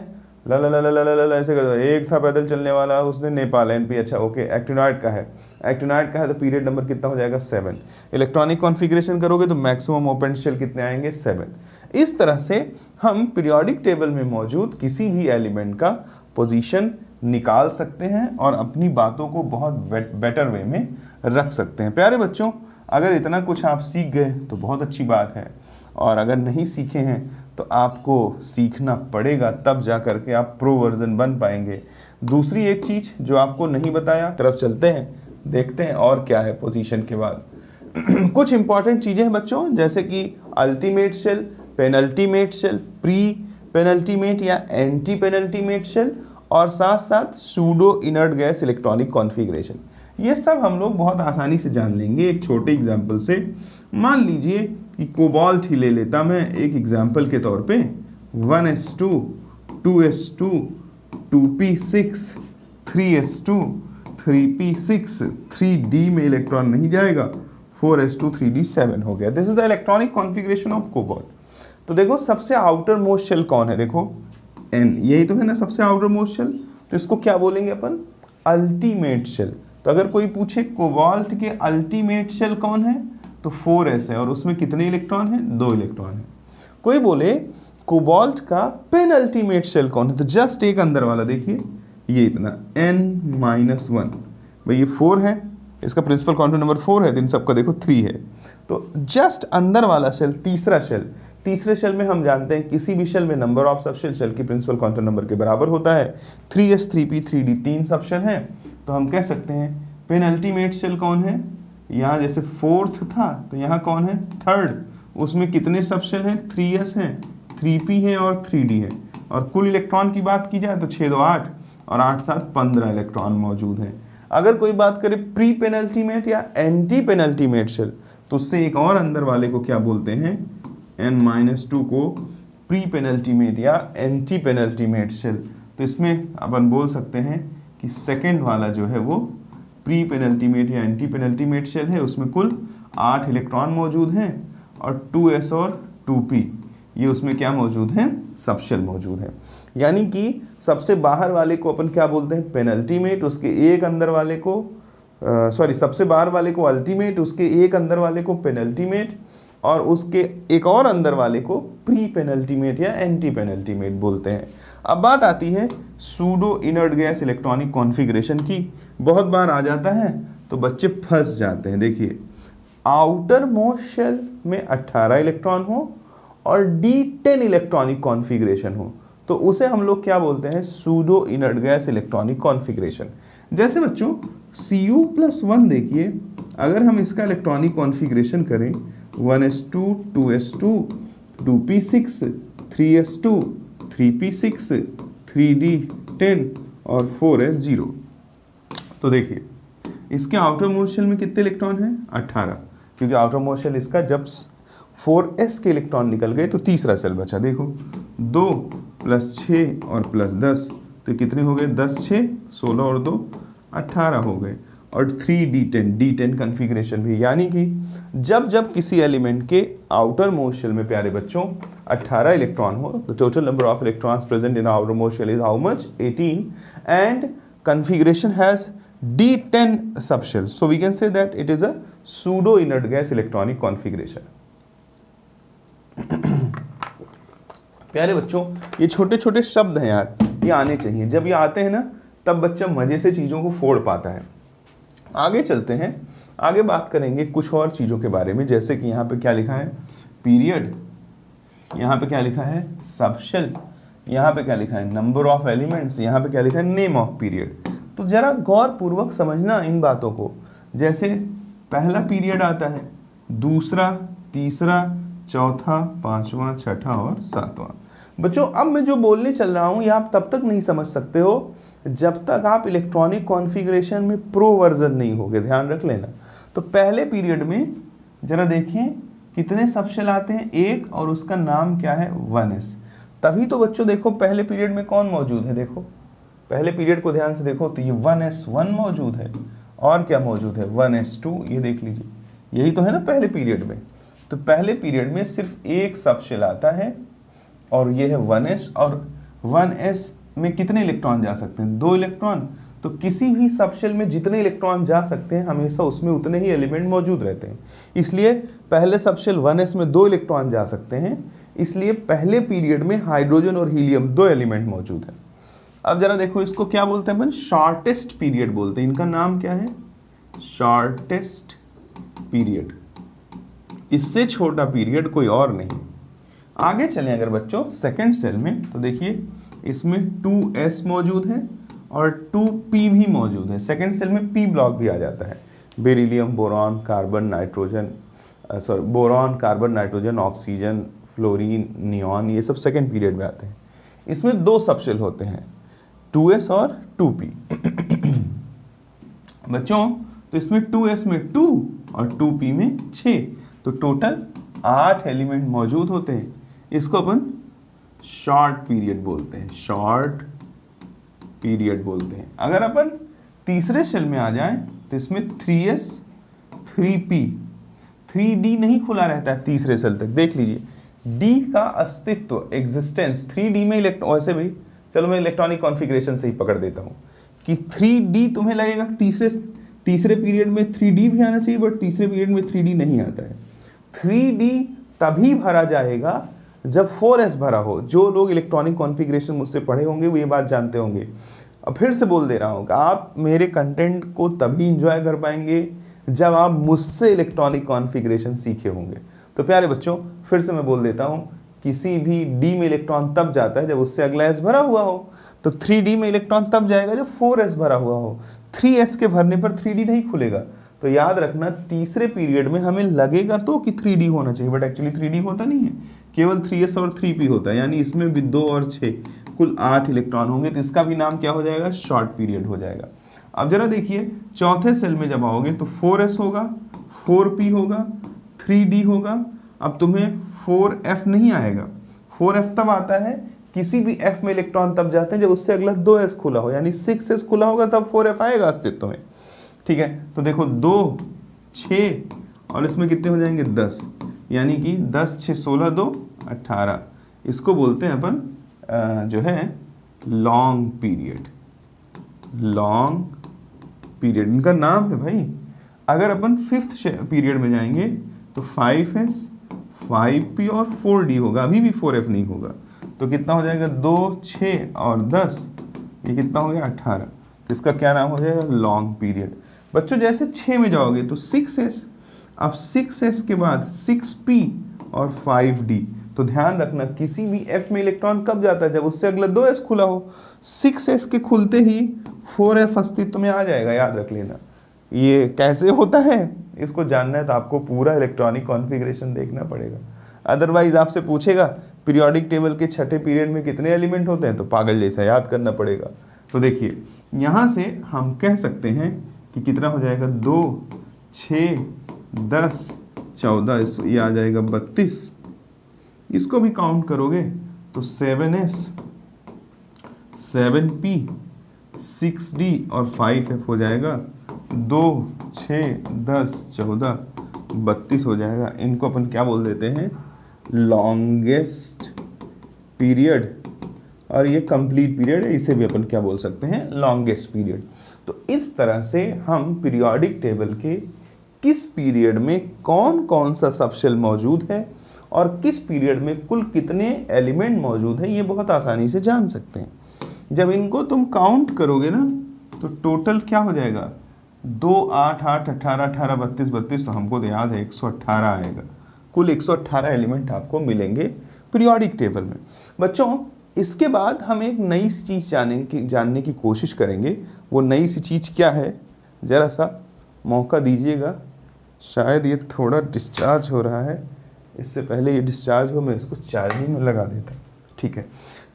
ला ला ला ला ला ला ऐसे कर दो, एक था पैदल चलने वाला, उसने नेपाल, NP अच्छा ओके। एक्टिनॉइड का है, एक्टिनॉइड का है तो पीरियड नंबर कितना हो जाएगा 7। इलेक्ट्रॉनिक कॉन्फ़िगरेशन करोगे तो मैक्सिमम ओपन शेल कितने आएंगे 7। इस तरह से हम पीरियोडिक टेबल में मौजूद किसी भी एलिमेंट का पोजीशन निकाल सकते हैं और अपनी बातों को बहुत बेटर वे में रख सकते हैं। प्यारे बच्चों, अगर इतना कुछ आप सीख गए तो बहुत अच्छी बात है, और अगर नहीं सीखे हैं तो आपको सीखना पड़ेगा, तब जा कर के आप प्रो वर्जन बन पाएंगे। दूसरी एक चीज़ जो आपको नहीं बताया, तरफ चलते हैं, देखते हैं और क्या है पोजीशन के बाद। कुछ इंपॉर्टेंट चीज़ें हैं बच्चों, जैसे कि ultimate shell, penultimate shell, pre penultimate या एंटी पेनल्टीमेट शेल, और साथ साथ pseudo inert gas electronic configuration. ये सब हम लोग बहुत आसानी से जान लेंगे एक छोटे एग्जाम्पल से। मान लीजिए कि कोबाल्ट ही ले लेता मैं एक एग्जाम्पल के तौर पे, 1s2, 2s2, 2p6, 3s2, 3p6, 3d में इलेक्ट्रॉन नहीं जाएगा, 4s2, 3d7 हो गया। This is the electronic configuration of cobalt. तो देखो सबसे आउटर मोस्ट शेल कौन है, देखो N, यही तो है ना सबसे आउटर मोस्ट शेल, तो इसको क्या बोलेंगे अपन, अल्टीमेट शेल। तो अगर कोई पूछे कोबाल्ट के अल्टीमेट शेल कौन है, तो 4s है और उसमें कितने इलेक्ट्रॉन हैं, 2 इलेक्ट्रॉन है। कोई बोले कोबाल्ट का पेनल्टीमेट शेल कौन है, तो जस्ट एक अंदर वाला देखिए, ये इतना N-1, भाई ये 4 है, इसका प्रिंसिपल क्वांटम नंबर 4 है, तो इन सबका देखो 3 है। तो जस्ट अंदर वाला शेल, तीसरा शेल, तीसरे शेल में हम जानते हैं किसी भी शेल में नंबर ऑफ सबशेल शेल की प्रिंसिपल क्वांटम नंबर के बराबर होता है। 3s, 3p, 3d 3 सबशेल हैं, तो हम कह सकते हैं पेनल्टीमेट शेल कौन है, यहाँ जैसे 4th था तो यहाँ कौन है 3rd, उसमें कितने सबशेल हैं, 3s हैं, 3p है और 3d है। और कुल इलेक्ट्रॉन की बात की जाए तो 6 2 8 और 8 7 15 इलेक्ट्रॉन मौजूद हैं। अगर कोई बात करे प्री पेनल्टीमेट या एंटी पेनल्टीमेट शेल, तो उससे एक और अंदर वाले को क्या बोलते हैं, N-2 को प्री पेनल्टीमेट या एंटी पेनल्टीमेट शेल। तो इसमें अपन बोल सकते हैं कि सेकेंड वाला जो है वो प्री पेनल्टीमेट या एंटी पेनल्टीमेट शेल है, उसमें कुल 8 इलेक्ट्रॉन मौजूद हैं और 2s और 2p ये उसमें क्या मौजूद हैं, सब शेल मौजूद है। यानी कि सबसे बाहर वाले को अपन क्या बोलते हैं, पेनल्टीमेट, उसके एक अंदर वाले को सबसे बाहर वाले को अल्टीमेट, उसके एक अंदर वाले को पेनल्टीमेट और उसके एक और अंदर वाले को प्री पेनल्टीमेट या एंटी पेनल्टीमेट बोलते हैं। अब बात आती है pseudo inert gas electronic configuration की। बहुत बार आ जाता है तो बच्चे फंस जाते हैं। देखिए, आउटर मोस्ट शेल में 18 इलेक्ट्रॉन हो और D10 इलेक्ट्रॉनिक कॉन्फ़िगरेशन हो तो उसे हम लोग क्या बोलते हैं, pseudo inert gas electronic configuration. जैसे बच्चों Cu+1 देखिए, अगर हम इसका इलेक्ट्रॉनिक कॉन्फ़िगरेशन करें 1s2 2s2 2p6 3s2 3p6 3d10 और 4s0, तो देखिए इसके आउटर मोस्ट शेल में कितने इलेक्ट्रॉन हैं, 18, क्योंकि आउटर मोस्ट शेल इसका जब 4s के इलेक्ट्रॉन निकल गए तो तीसरा सेल बचा। देखो 2 + 6 और +10 तो कितने हो गए, 10 6 16 और 2 18 हो गए। और 3d10 कन्फिग्रेशन भी, यानी कि जब जब किसी एलिमेंट के आउटर मोस्ट शेल में प्यारे बच्चों 18 इलेक्ट्रॉन हो, the total number of electrons present in the outermost shell is how much, 18, and configuration has D10 subshells, so we can say that it is a pseudo inert gas electronic configuration। प्यारे बच्चों, ये छोटे छोटे शब्द हैं यार, ये आने चाहिए। जब ये आते हैं ना तब बच्चा मजे से चीजों को फोड़ पाता है। आगे चलते हैं, आगे बात करेंगे कुछ और चीजों के बारे में, जैसे कि यहाँ पे क्या लिखा है, पीरियड, यहाँ पे क्या लिखा है, सबशेल, यहाँ पे क्या लिखा है, नंबर ऑफ एलिमेंट्स, यहाँ पे क्या लिखा है, नेम ऑफ पीरियड। तो जरा गौर पूर्वक समझना इन बातों को। जैसे पहला पीरियड आता है, दूसरा, तीसरा, चौथा, पांचवा, छठा और सातवां। बच्चों अब मैं जो बोलने चल रहा हूँ ये आप तब तक नहीं समझ सकते हो जब तक आप इलेक्ट्रॉनिक कॉन्फ़िगरेशन में प्रो वर्जन नहीं होगे, ध्यान रख लेना। तो पहले पीरियड में जरा देखें कितने सबशेल आते हैं, एक, और उसका नाम क्या है, 1s। तभी तो बच्चों देखो पहले पीरियड में कौन मौजूद है, देखो पहले पीरियड को ध्यान से देखो तो ये 1s1 मौजूद है और क्या मौजूद है, 1s2, ये देख लीजिए, यही तो है ना पहले पीरियड में। तो पहले पीरियड में सिर्फ एक सबशेल आता है और ये है 1s, और 1s में कितने इलेक्ट्रॉन जा सकते हैं, 2 इलेक्ट्रॉन। तो किसी भी सबशेल में जितने इलेक्ट्रॉन जा सकते हैं हमेशा उसमें उतने ही एलिमेंट मौजूद रहते हैं। इसलिए पहले सबशेल 1s में 2 इलेक्ट्रॉन जा सकते हैं, इसलिए पहले पीरियड में हाइड्रोजन और हीलियम 2 एलिमेंट मौजूद हैं। अब जरा देखो इसको क्या बोलते हैं अपन, शॉर्टेस्ट पीरियड बोलते हैं। इनका नाम क्या है, शॉर्टेस्ट पीरियड। इससे छोटा पीरियड कोई और नहीं। आगे चलें अगर बच्चों सेकंड सेल में, तो देखिए इसमें 2s मौजूद है और 2p भी मौजूद है। सेकंड सेल में p ब्लॉक भी आ जाता है, beryllium, boron, carbon, nitrogen, boron, carbon, nitrogen, oxygen, fluorine, neon, ये सब सेकंड पीरियड में आते हैं। इसमें 2 सबशेल होते हैं, 2s और 2p। बच्चों तो इसमें 2s में 2 और 2p में 6, तो टोटल 8 एलिमेंट मौजूद होते हैं। इसको अपन शॉर्ट पीरियड बोलते हैं, शॉर्ट पीरियड बोलते हैं। अगर अपन तीसरे शेल में आ जाएं तो इसमें 3s 3p 3d नहीं खुला रहता है तीसरे सेल तक। देख लीजिए d का अस्तित्व, एग्जिस्टेंस 3d में वैसे भी चलो मैं इलेक्ट्रॉनिक कॉन्फ़िगरेशन से ही पकड़ देता हूँ कि 3d तुम्हें लगेगा तीसरे पीरियड में 3d भी आना चाहिए, बट तीसरे पीरियड में 3d नहीं आता है। 3d तभी भरा जाएगा जब 4s भरा हो। जो लोग इलेक्ट्रॉनिक कॉन्फ़िगरेशन मुझसे पढ़े होंगे वो ये बात जानते होंगे। अब फिर से बोल दे रहा हूँ कि आप मेरे कंटेंट को तभी इंजॉय कर पाएंगे जब आप मुझसे इलेक्ट्रॉनिक कॉन्फ़िगरेशन सीखे होंगे। तो प्यारे बच्चों फिर से मैं बोल देता हूँ, किसी भी d में इलेक्ट्रॉन तब जाता है जब उससे अगला s भरा हुआ हो। तो 3d में इलेक्ट्रॉन तब जाएगा जब 4s भरा हुआ हो। 3s के भरने पर 3d नहीं खुलेगा। तो याद रखना तीसरे पीरियड में हमें लगेगा तो कि 3d होना चाहिए, बट एक्चुअली 3d होता नहीं है, केवल 3s और 3p होता है। यानी इसमें भी 2 और 6 कुल 8 इलेक्ट्रॉन होंगे, तो इसका भी नाम क्या हो जाएगा, शॉर्ट पीरियड हो जाएगा। अब जरा देखिए चौथे सेल में जब आओगे तो 4s होगा, 4p होगा, 3d होगा। अब तुम्हें 4f नहीं आएगा। 4f तब आता है किसी भी F में इलेक्ट्रॉन तब जाते हैं जब उससे अगला 2s खुला हो, यानी 6s खुला होगा तब 4f आएगा अस्तित्व में। ठीक है, तो देखो 2, 6 और इसमें कितने हो जाएंगे 10, यानी कि 10, 6, 16, 2, 18। इसको बोलते हैं अपन जो है लॉन्ग पीरियड। लॉन्ग पीरियड इनका नाम है भाई। अगर अपन 5th पीरियड में जाएंगे तो 5s, 5p और 4d होगा, अभी भी 4f नहीं होगा। तो कितना हो जाएगा 2, 6 और 10, ये कितना हो गया 18। तो इसका क्या नाम हो जाएगा लॉन्ग पीरियड। बच्चों जैसे 6 में जाओगे तो 6s, अब 6s के बाद 6p और 5d। तो ध्यान रखना किसी भी f में इलेक्ट्रॉन कब जाता है जब उससे अगला 2s खुला हो। 6s के खुलते ही 4f अस्तित्व में आ जाएगा, याद रख लेना। ये कैसे होता है इसको जानना है तो आपको पूरा इलेक्ट्रॉनिक कॉन्फ़िगरेशन देखना पड़ेगा। अदरवाइज आपसे पूछेगा पीरियोडिक टेबल के छठे पीरियड में कितने एलिमेंट होते हैं, तो पागल जैसा याद करना पड़ेगा। तो देखिए यहाँ से हम कह सकते हैं कि कितना हो जाएगा 2, 6, 10, 14, ये आ जाएगा 32। इसको भी काउंट करोगे तो 7s, 7p, 6d और 5f हो जाएगा। 2, 6, 10, 14, 32 हो जाएगा। इनको अपन क्या बोल देते हैं लॉन्गेस्ट पीरियड, और ये कंप्लीट पीरियड है, इसे भी अपन क्या बोल सकते हैं लॉन्गेस्ट पीरियड। तो इस तरह से हम पीरियोडिक टेबल के किस पीरियड में कौन कौन सा सबशेल मौजूद है और किस पीरियड में कुल कितने एलिमेंट मौजूद हैं ये बहुत आसानी से जान सकते हैं। जब इनको तुम काउंट करोगे ना तो टोटल क्या हो जाएगा 2, 8, 8, 18, 18, 32, 32, तो हमको तो याद है 118 आएगा। कुल 118 एलिमेंट आपको मिलेंगे पीरियोडिक टेबल में। बच्चों इसके बाद हम एक नई सी चीज़ जानने की कोशिश करेंगे। वो नई सी चीज़ क्या है, ज़रा सा मौका दीजिएगा। शायद ये थोड़ा डिस्चार्ज हो रहा है, इससे पहले ये डिस्चार्ज हो मैं इसको चार्जिंग में लगा देता। ठीक है,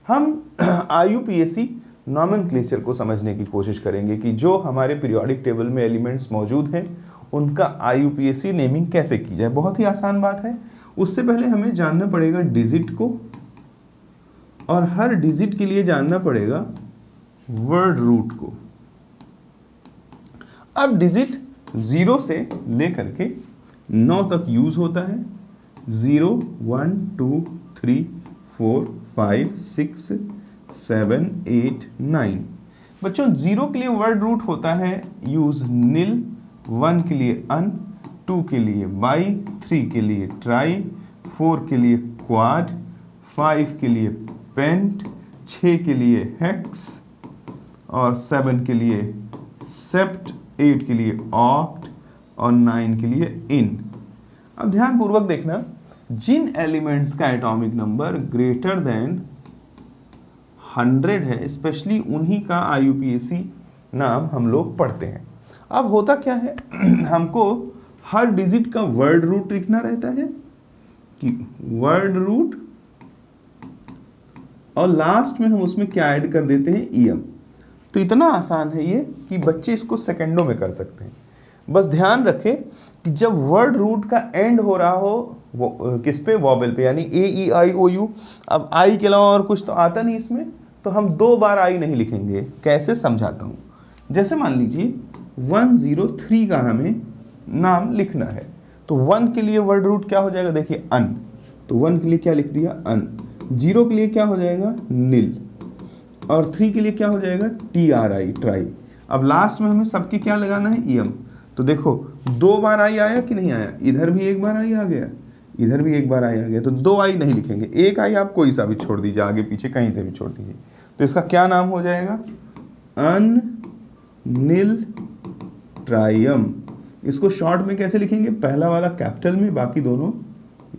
हम IUPAC नॉमेनक्लेचर को समझने की कोशिश करेंगे कि जो हमारे पीरियोडिक टेबल में एलिमेंट्स मौजूद हैं उनका IUPAC नेमिंग कैसे की जाए। बहुत ही आसान बात है। उससे पहले हमें जानना पड़ेगा डिजिट को, और हर डिजिट के लिए जानना पड़ेगा वर्ड रूट को। अब डिजिट 0 से लेकर के 9 तक यूज होता है। 0, 1, 2, 3, 4, 5, 6, 7, 8, 9। बच्चों 0 के लिए वर्ड रूट होता है यूज नील, 1 के लिए अन, 2 के लिए बाई, 3 के लिए ट्राई, 4 के लिए क्वाड, 5 के लिए पेंट, 6 के लिए हेक्स और 7 के लिए सेप्ट, 8 के लिए ऑक्ट और 9 के लिए इन। अब ध्यान पूर्वक देखना, जिन एलिमेंट्स का एटॉमिक नंबर ग्रेटर देन 100 है स्पेशली उन्हीं का IUPAC नाम हम लोग पढ़ते हैं। अब होता क्या है हमको हर डिजिट का वर्ड रूट लिखना रहता है कि वर्ड रूट, और लास्ट में हम उसमें क्या ऐड कर देते हैं EM। तो इतना आसान है ये कि बच्चे इसको सेकंडों में कर सकते हैं। बस ध्यान रखें कि जब वर्ड रूट का एंड हो रहा हो वो किस पे, वॉवेल पे, यानी AEIOU। अब आई के अलावा और कुछ तो आता नहीं इसमें, तो हम 2 बार आई नहीं लिखेंगे। कैसे समझाता हूँ। जैसे मान लीजिए 103 का हमें नाम लिखना है, तो 1 के लिए वर्ड रूट क्या हो जाएगा, देखिए अन, तो 1 के लिए क्या लिख दिया अन। 0 के लिए क्या हो जाएगा नील, और 3 के लिए क्या हो जाएगा TRI ट्राई। अब लास्ट में हमें सबके क्या लगाना है EM। तो देखो 2 बार आई आया कि नहीं आया, इधर भी 1 बार आई आ गया, इधर भी 1 बार आई आ गया, तो 2 आई नहीं लिखेंगे, 1 आई आप कोई सा भी छोड़ दीजिए, आगे पीछे कहीं से भी छोड़ दीजिए। तो इसका क्या नाम हो जाएगा अन नील ट्राइयम। इसको शॉर्ट में कैसे लिखेंगे, पहला वाला कैपिटल में, बाकी दोनों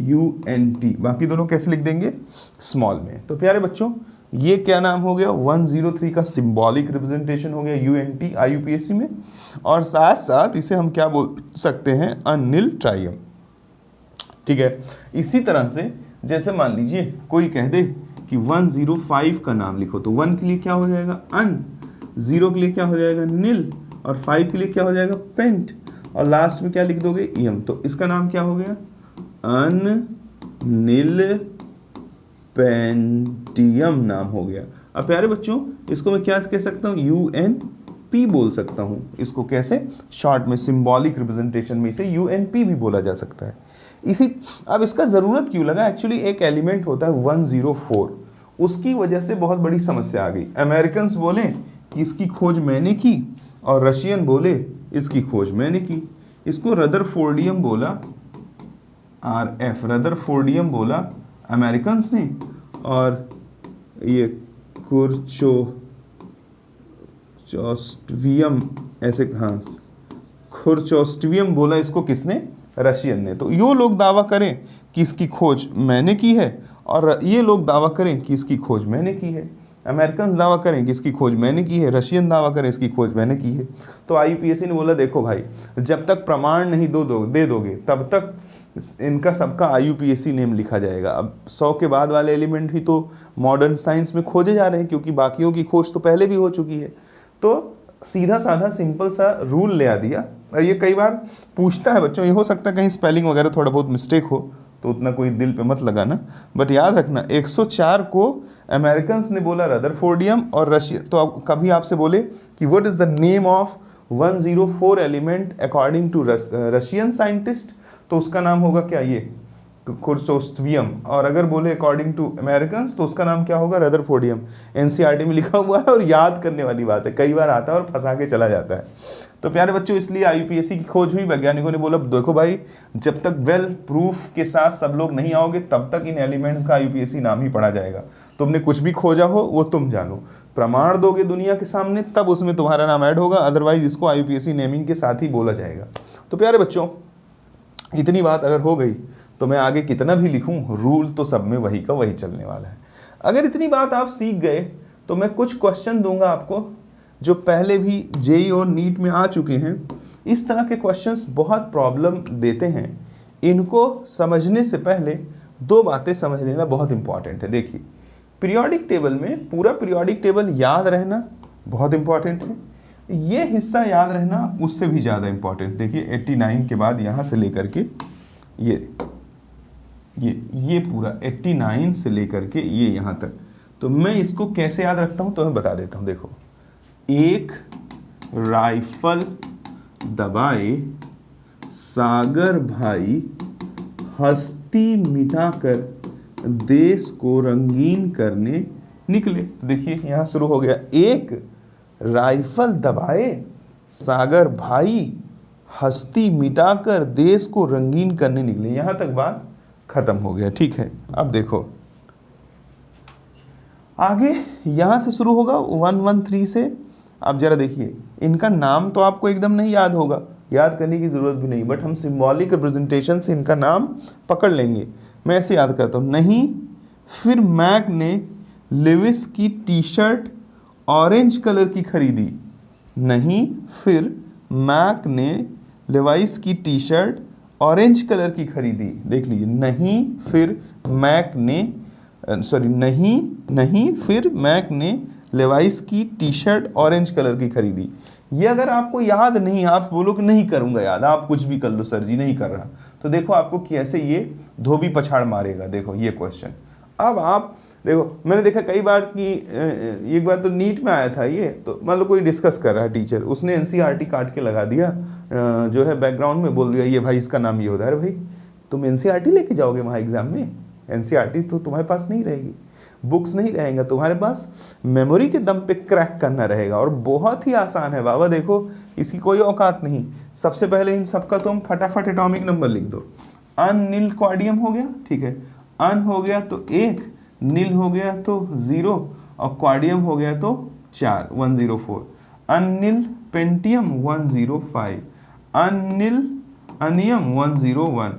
UNT, बाकी दोनों कैसे लिख देंगे स्मॉल में। तो प्यारे बच्चों ये क्या नाम हो गया 103 का सिंबॉलिक रिप्रेजेंटेशन हो गया UNT IUPAC में, और साथ साथ इसे हम क्या बोल सकते हैं अनिल ट्राइयम। ठीक है, इसी तरह से जैसे मान लीजिए कोई कह दे कि 105 का नाम लिखो, तो 1 के लिए क्या हो जाएगा अन, 0 के लिए क्या हो जाएगा नील, और 5 के लिए क्या हो जाएगा पेंट, और लास्ट में क्या लिख दोगे EM। तो इसका नाम क्या हो गया अन नील पेंटियम नाम हो गया। अब प्यारे बच्चों इसको मैं क्या कह सकता हूँ, UNP बोल सकता हूँ। इसको कैसे, शॉर्ट में सिंबॉलिक रिप्रेजेंटेशन में इसे UNP भी बोला जा सकता है। इसी, अब इसका ज़रूरत क्यों लगा, एक्चुअली एक एलिमेंट होता है 104, उसकी वजह से बहुत बड़ी समस्या आ गई। अमेरिकन्स बोले कि इसकी खोज मैंने की और रशियन बोले इसकी खोज मैंने की। इसको रदरफोर्डियम बोला, RF रदरफोर्डियम बोला अमेरिकन्स ने, और ये खुरचोस्टवियम ऐसे, हाँ खुरचोस्टवियम बोला इसको किसने, रशियन ने। तो यो लोग दावा करें कि इसकी खोज मैंने की है और ये लोग दावा करें कि इसकी खोज मैंने की है। अमेरिकन दावा करें कि इसकी खोज मैंने की है, रशियन दावा करें इसकी खोज मैंने की है। तो IUPAC ने बोला देखो भाई, जब तक प्रमाण नहीं दे दोगे तब तक इनका सबका IUPAC नेम लिखा जाएगा। अब 100 के बाद वाले एलिमेंट ही तो मॉडर्न साइंस में खोजे जा रहे हैं, क्योंकि बाकियों की खोज तो पहले भी हो चुकी है। तो सीधा साधा सिंपल सा रूल ले आ दिया। ये कई बार पूछता है बच्चों, ये हो सकता है कहीं स्पेलिंग वगैरह थोड़ा बहुत मिस्टेक हो, तो उतना कोई दिल पे मत लगाना, बट याद रखना 104 को अमेरिकन्स ने बोला रदरफोर्डियम और रशिया। तो अब कभी आपसे बोले कि what is the name of 104 element according to Russian scientist, तो उसका नाम होगा क्या, ये खुरचोस्टवियम। और अगर बोले अकॉर्डिंग टू अमेरिकन्स तो उसका नाम क्या होगा, रदरफोर्डियम। NCERT में लिखा हुआ है और याद करने वाली बात है, कई बार आता है और फंसा के चला जाता है। तो प्यारे बच्चों इसलिए IUPAC की खोज हुई, वैज्ञानिकों ने बोला देखो भाई, जब तक वेल प्रूफ के साथ सब लोग नहीं आओगे तब तक इन एलिमेंट्स का IUPAC नाम ही पढ़ा जाएगा। तुमने कुछ भी खोजा हो वो तुम जानो, प्रमाण दोगे दुनिया के सामने तब उसमें तुम्हारा नाम ऐड होगा, अदरवाइज इसको IUPAC नेमिंग के साथ ही बोला जाएगा। तो प्यारे बच्चों इतनी बात अगर हो गई तो मैं आगे कितना भी लिखूं, रूल तो सब में वही का वही चलने वाला है। अगर इतनी बात आप सीख गए तो मैं कुछ क्वेश्चन दूंगा आपको जो पहले भी JEE और नीट में आ चुके हैं। इस तरह के क्वेश्चंस बहुत प्रॉब्लम देते हैं, इनको समझने से पहले दो बातें समझ लेना बहुत इंपॉर्टेंट है। देखिए पीरियोडिक टेबल में, पूरा पीरियोडिक टेबल याद रहना बहुत इंपॉर्टेंट है, ये हिस्सा याद रहना उससे भी ज़्यादा इंपॉर्टेंट। देखिए 89 के बाद यहाँ से लेकर के ये पूरा 89 से लेकर के ये यहाँ तक, तो मैं इसको कैसे याद रखता हूँ तो मैं बता देता हूँ। देखो, एक राइफल दबाए सागर भाई हस्ती मिटाकर देश को रंगीन करने निकले। तो देखिए यहाँ शुरू हो गया, एक राइफल दबाए सागर भाई हस्ती मिटाकर देश को रंगीन करने निकले, यहाँ तक बात खत्म हो गया। ठीक है, अब देखो आगे यहाँ से शुरू होगा 113 से। अब जरा देखिए, इनका नाम तो आपको एकदम नहीं याद होगा, याद करने की ज़रूरत भी नहीं, बट हम सिंबॉलिक रिप्रेजेंटेशन से इनका नाम पकड़ लेंगे। मैं ऐसे याद करता हूँ, नहीं फिर मैक ने लेविस की टी-शर्ट ऑरेंज कलर की खरीदी, नहीं फिर मैक ने लेवाइस की टी-शर्ट ऑरेंज कलर की खरीदी। देख लीजिए, नहीं फिर मैक ने नहीं फिर मैक ने लेवाइस की टी-शर्ट ऑरेंज कलर की खरीदी। ये अगर आपको याद नहीं, आप बोलो कि नहीं करूंगा याद, आप कुछ भी कर लो सर जी नहीं कर रहा, तो देखो आपको कैसे ये धोबी पछाड़ मारेगा। देखो ये क्वेश्चन, अब आप देखो, मैंने देखा कई बार कि एक बार तो नीट में आया था ये, तो मान लो कोई डिस्कस कर रहा है टीचर, उसने NCERT काट के लगा दिया, जो है बैकग्राउंड में बोल दिया ये भाई इसका नाम ये होता है। अरे भाई तुम NCERT लेके जाओगे वहाँ एग्जाम में, NCERT तो तुम्हारे पास नहीं रहेगी, बुक्स नहीं रहेगा तुम्हारे पास, मेमोरी के दम पे क्रैक करना रहेगा। और बहुत ही आसान है बाबा, देखो इसकी कोई औकात नहीं। सबसे पहले इन सबका तुम फटाफट एटॉमिक नंबर लिख दो। अनिल क्वाडियम हो गया, ठीक है, अन हो गया तो 1, नील हो गया तो 0 और क्वाडियम हो गया तो 4, 104। अनिल पेंटियम 105, अनिल अनियम 101,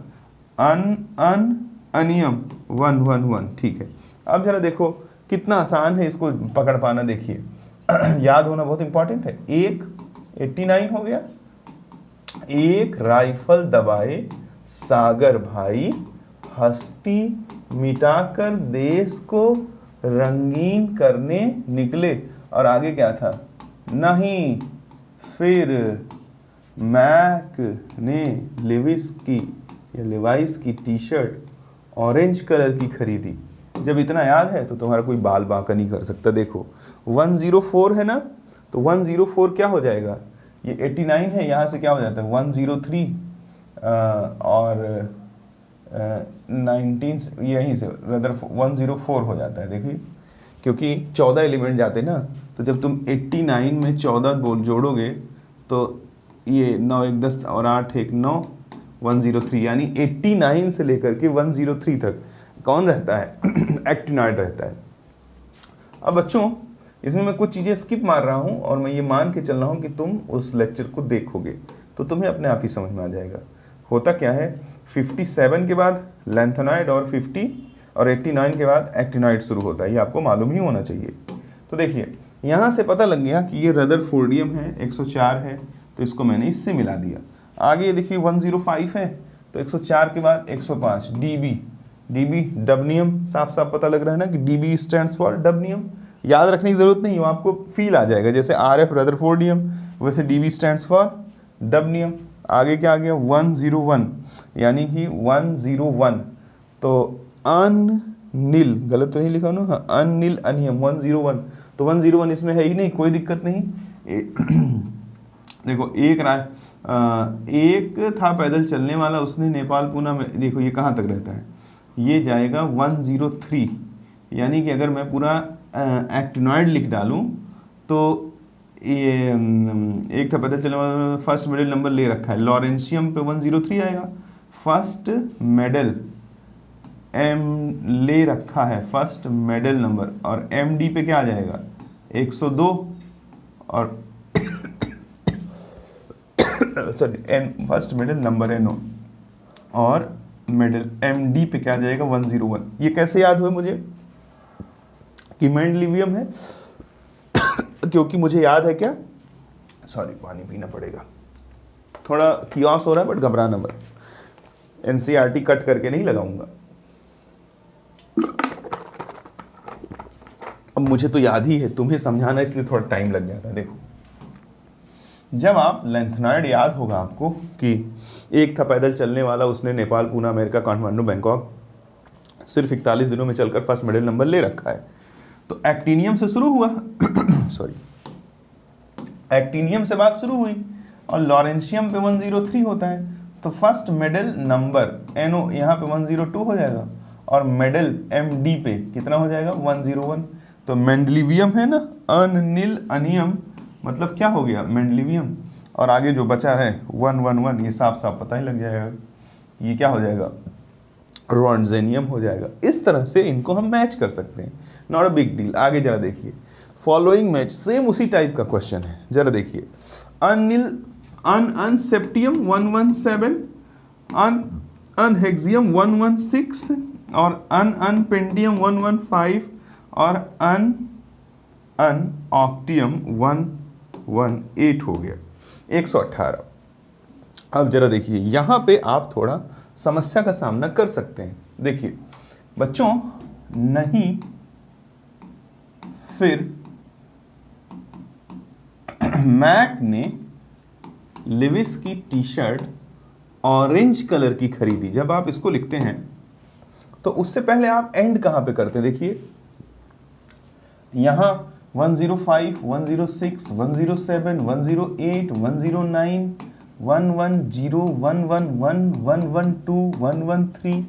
अनियम 111। ठीक है, अब जरा देखो कितना आसान है इसको पकड़ पाना। देखिए याद होना बहुत इंपॉर्टेंट है। एक 89 हो गया, एक राइफल दबाए सागर भाई हस्ती मिटाकर देश को रंगीन करने निकले, और आगे क्या था, नहीं फिर मैक ने लेवाइस की टी-शर्ट ऑरेंज कलर की खरीदी। जब इतना याद है तो तुम्हारा कोई बाल बांका नहीं कर सकता। देखो 104 है ना, तो 104 क्या हो जाएगा, ये 89 है, यहाँ से क्या हो जाता है 103 और 19 यहीं से रदर 104 हो जाता है। देखिए क्योंकि 14 एलिमेंट जाते ना, तो जब तुम 89 में 14 जोड़ोगे तो ये 9 1 10 और 8 1 9 103, यानी 89 से लेकर के 103 तक कौन रहता है एक्टिनॉइड रहता है। अब बच्चों इसमें मैं कुछ चीज़ें स्किप मार रहा हूँ और मैं ये मान के चल रहा हूँ कि तुम उस लेक्चर को देखोगे तो तुम्हें अपने आप ही समझ में आ जाएगा। होता क्या है, 57 के बाद लैंथेनॉइड और 50 और 89 के बाद एक्टिनॉइड शुरू होता है, ये आपको मालूम ही होना चाहिए। तो देखिए यहाँ से पता लग गया कि ये रदरफोर्डियम है, 104 है, तो इसको मैंने इससे मिला दिया। आगे देखिए 105 है, तो 104 के बाद 105 डीबी डबनियम, साफ साफ पता लग रहा है ना कि डीबी स्टैंड्स फॉर डबनियम। याद रखने की जरूरत नहीं है, आपको फील आ जाएगा, जैसे RF रदरफोर्डियम वैसे डीबी स्टैंड्स फॉर डबनियम। आगे क्या आ गया 101, यानी कि 101, तो अनिल, गलत तो नहीं लिखा ना, हाँ अनिल अनियम 101, तो 101 इसमें है ही नहीं, कोई दिक्कत नहीं। देखो एक था पैदल चलने वाला, उसने नेपाल पूना में, देखो ये कहाँ तक रहता है, ये जाएगा 103, यानी कि अगर मैं पूरा एक्टिनॉइड लिख डालूं तो ये एक था पैदल चलने वाला, फर्स्ट मेडल नंबर ले रखा है, लॉरेंशियम पे 103 आएगा, फर्स्ट मेडल ले रखा है, फर्स्ट मेडल नंबर, और MD पे क्या आ जाएगा 102, और sorry first medal number NO, और मेडल MD पे क्या आ जाएगा 101। ये कैसे याद हुआ मुझे कि मेंडलिवियम है क्योंकि मुझे याद है क्या, सॉरी पानी पीना पड़ेगा, थोड़ा कियोस हो रहा है बट घबराना मत, NCERT कट करके नहीं लगाऊंगा। अब मुझे तो याद ही है, तुम्हें समझाना इसलिए थोड़ा टाइम लग जाता है। देखो जब आप लैंथेनॉइड याद होगा आपको कि एक था पैदल चलने वाला, उसने नेपाल पूना अमेरिका काठमांडू बैंकॉक सिर्फ 41 दिनों में चलकर फर्स्ट मेडल नंबर ले रखा है, तो एक्टिनियम से शुरू हुआ सॉरी एक्टिनियम से बात शुरू हुई और लॉरेंशियम पे 103 होता है, तो फर्स्ट मेडल नंबर NO यहाँ पे 102 हो जाएगा, और मेडल MD पे कितना हो जाएगा 101। तो मेंडलिवियम है ना, अनिल अनियम मतलब क्या हो गया मेंडलिवियम, और आगे जो बचा है 111, ये साफ साफ पता ही लग जाएगा, ये क्या हो जाएगा रोंजेनियम हो जाएगा। इस तरह से इनको हम मैच कर सकते हैं, नॉट अ बिग डील। आगे जरा देखिए, फॉलोइंग मैच, सेम उसी टाइप का क्वेश्चन है, जरा देखिए, अनसेप्टियम 117, अनहेक्सियम 116, और अनपेंटियम 115, और ऑक्टियम 118 हो गया 118। अब जरा देखिए यहाँ पे आप थोड़ा समस्या का सामना कर सकते हैं। देखिए बच्चों, नहीं फिर मैक ने लिविस की टी शर्ट ऑरेंज कलर की खरीदी। जब आप इसको लिखते हैं तो उससे पहले आप एंड कहां पे करते हैं, देखिए यहां 105, 106, 107, 108, 109, 110, 111, 112, 113,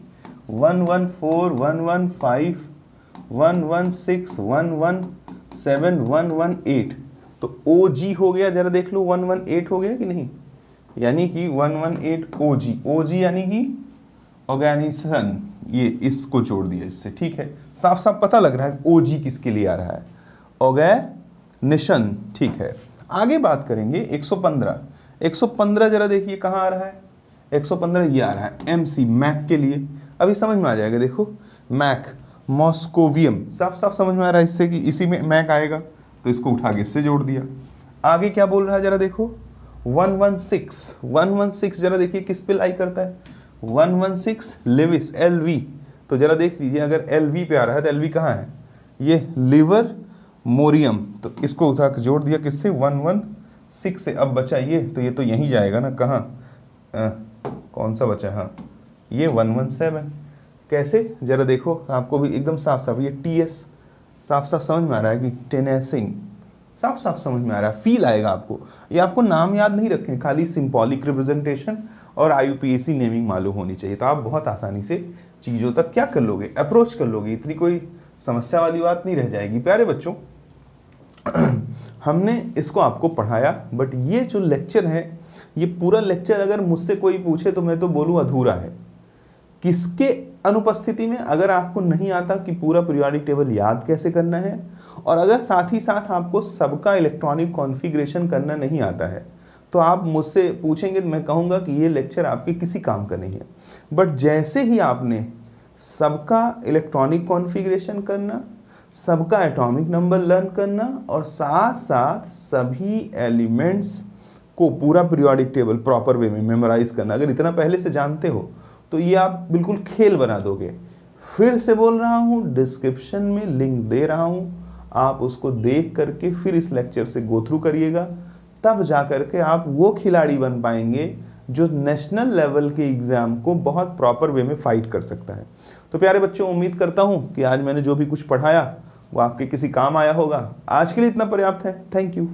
114, 115, 116, 117, 118, तो OG हो गया। जरा देख लो 118 हो गया कि नहीं, यानी कि 118 OG यानी कि ऑर्गेनिसन, ये इसको जोड़ दिया इससे, ठीक है, साफ साफ पता लग रहा है OG किसके लिए आ रहा है, ऑर्गेनिशन, ठीक है। आगे बात करेंगे 115 जरा देखिए कहाँ आ रहा है, 115 ये आ रहा है MC मैक के लिए। अभी समझ में आ जाएगा, देखो मैक मॉस्कोवियम, साफ साफ समझ में आ रहा है इससे कि इसी में मैक आएगा, तो इसको उठा के इससे जोड़ दिया। आगे क्या बोल रहा है जरा देखो, 116 जरा देखिए किस पे लाई करता है, 116 लिविस LV, तो जरा देख लीजिए अगर LV पे आ रहा है तो LV कहाँ है, ये लिवर मोरियम, तो इसको उठा के जोड़ दिया किससे 116 से। अब बचा ये, तो ये तो यहीं जाएगा ना, कहाँ कौन सा बचा, हाँ ये 117, कैसे, जरा देखो, आपको भी एकदम साफ साफ ये टीएस साफ साफ समझ में आ रहा है कि टेनेसिंग, साफ साफ समझ में आ रहा है, फील आएगा आपको। ये आपको नाम याद नहीं रखें, खाली सिंबॉलिक रिप्रेजेंटेशन और IUPAC नेमिंग मालूम होनी चाहिए, तो आप बहुत आसानी से चीज़ों तक क्या कर लोगे, अप्रोच कर लोगे, इतनी कोई समस्या वाली बात नहीं रह जाएगी। प्यारे बच्चों, हमने इसको आपको पढ़ाया, बट ये जो लेक्चर है, ये पूरा लेक्चर अगर मुझसे कोई पूछे तो मैं तो बोलूँ अधूरा है। किसके अनुपस्थिति में, अगर आपको नहीं आता कि पूरा पीरियोडिक टेबल याद कैसे करना है, और अगर साथ ही साथ आपको सबका इलेक्ट्रॉनिक कॉन्फ़िगरेशन करना नहीं आता है, तो आप मुझसे पूछेंगे तो मैं कहूँगा कि ये लेक्चर आपके किसी काम का नहीं है। बट जैसे ही आपने सबका इलेक्ट्रॉनिक कॉन्फ़िगरेशन करना, सबका एटॉमिक नंबर लर्न करना, और साथ साथ सभी एलिमेंट्स को पूरा पीरियोडिक टेबल प्रॉपर वे में मेमोराइज करना, अगर इतना पहले से जानते हो तो ये आप बिल्कुल खेल बना दोगे। फिर से बोल रहा हूँ, डिस्क्रिप्शन में लिंक दे रहा हूँ, आप उसको देख करके फिर इस लेक्चर से गो थ्रू करिएगा, तब जा करके आप वो खिलाड़ी बन पाएंगे जो नेशनल लेवल के एग्ज़ाम को बहुत प्रॉपर वे में फाइट कर सकता है। तो प्यारे बच्चों, उम्मीद करता हूँ कि आज मैंने जो भी कुछ पढ़ाया वो आपके किसी काम आया होगा। आज के लिए इतना पर्याप्त है। Thank you.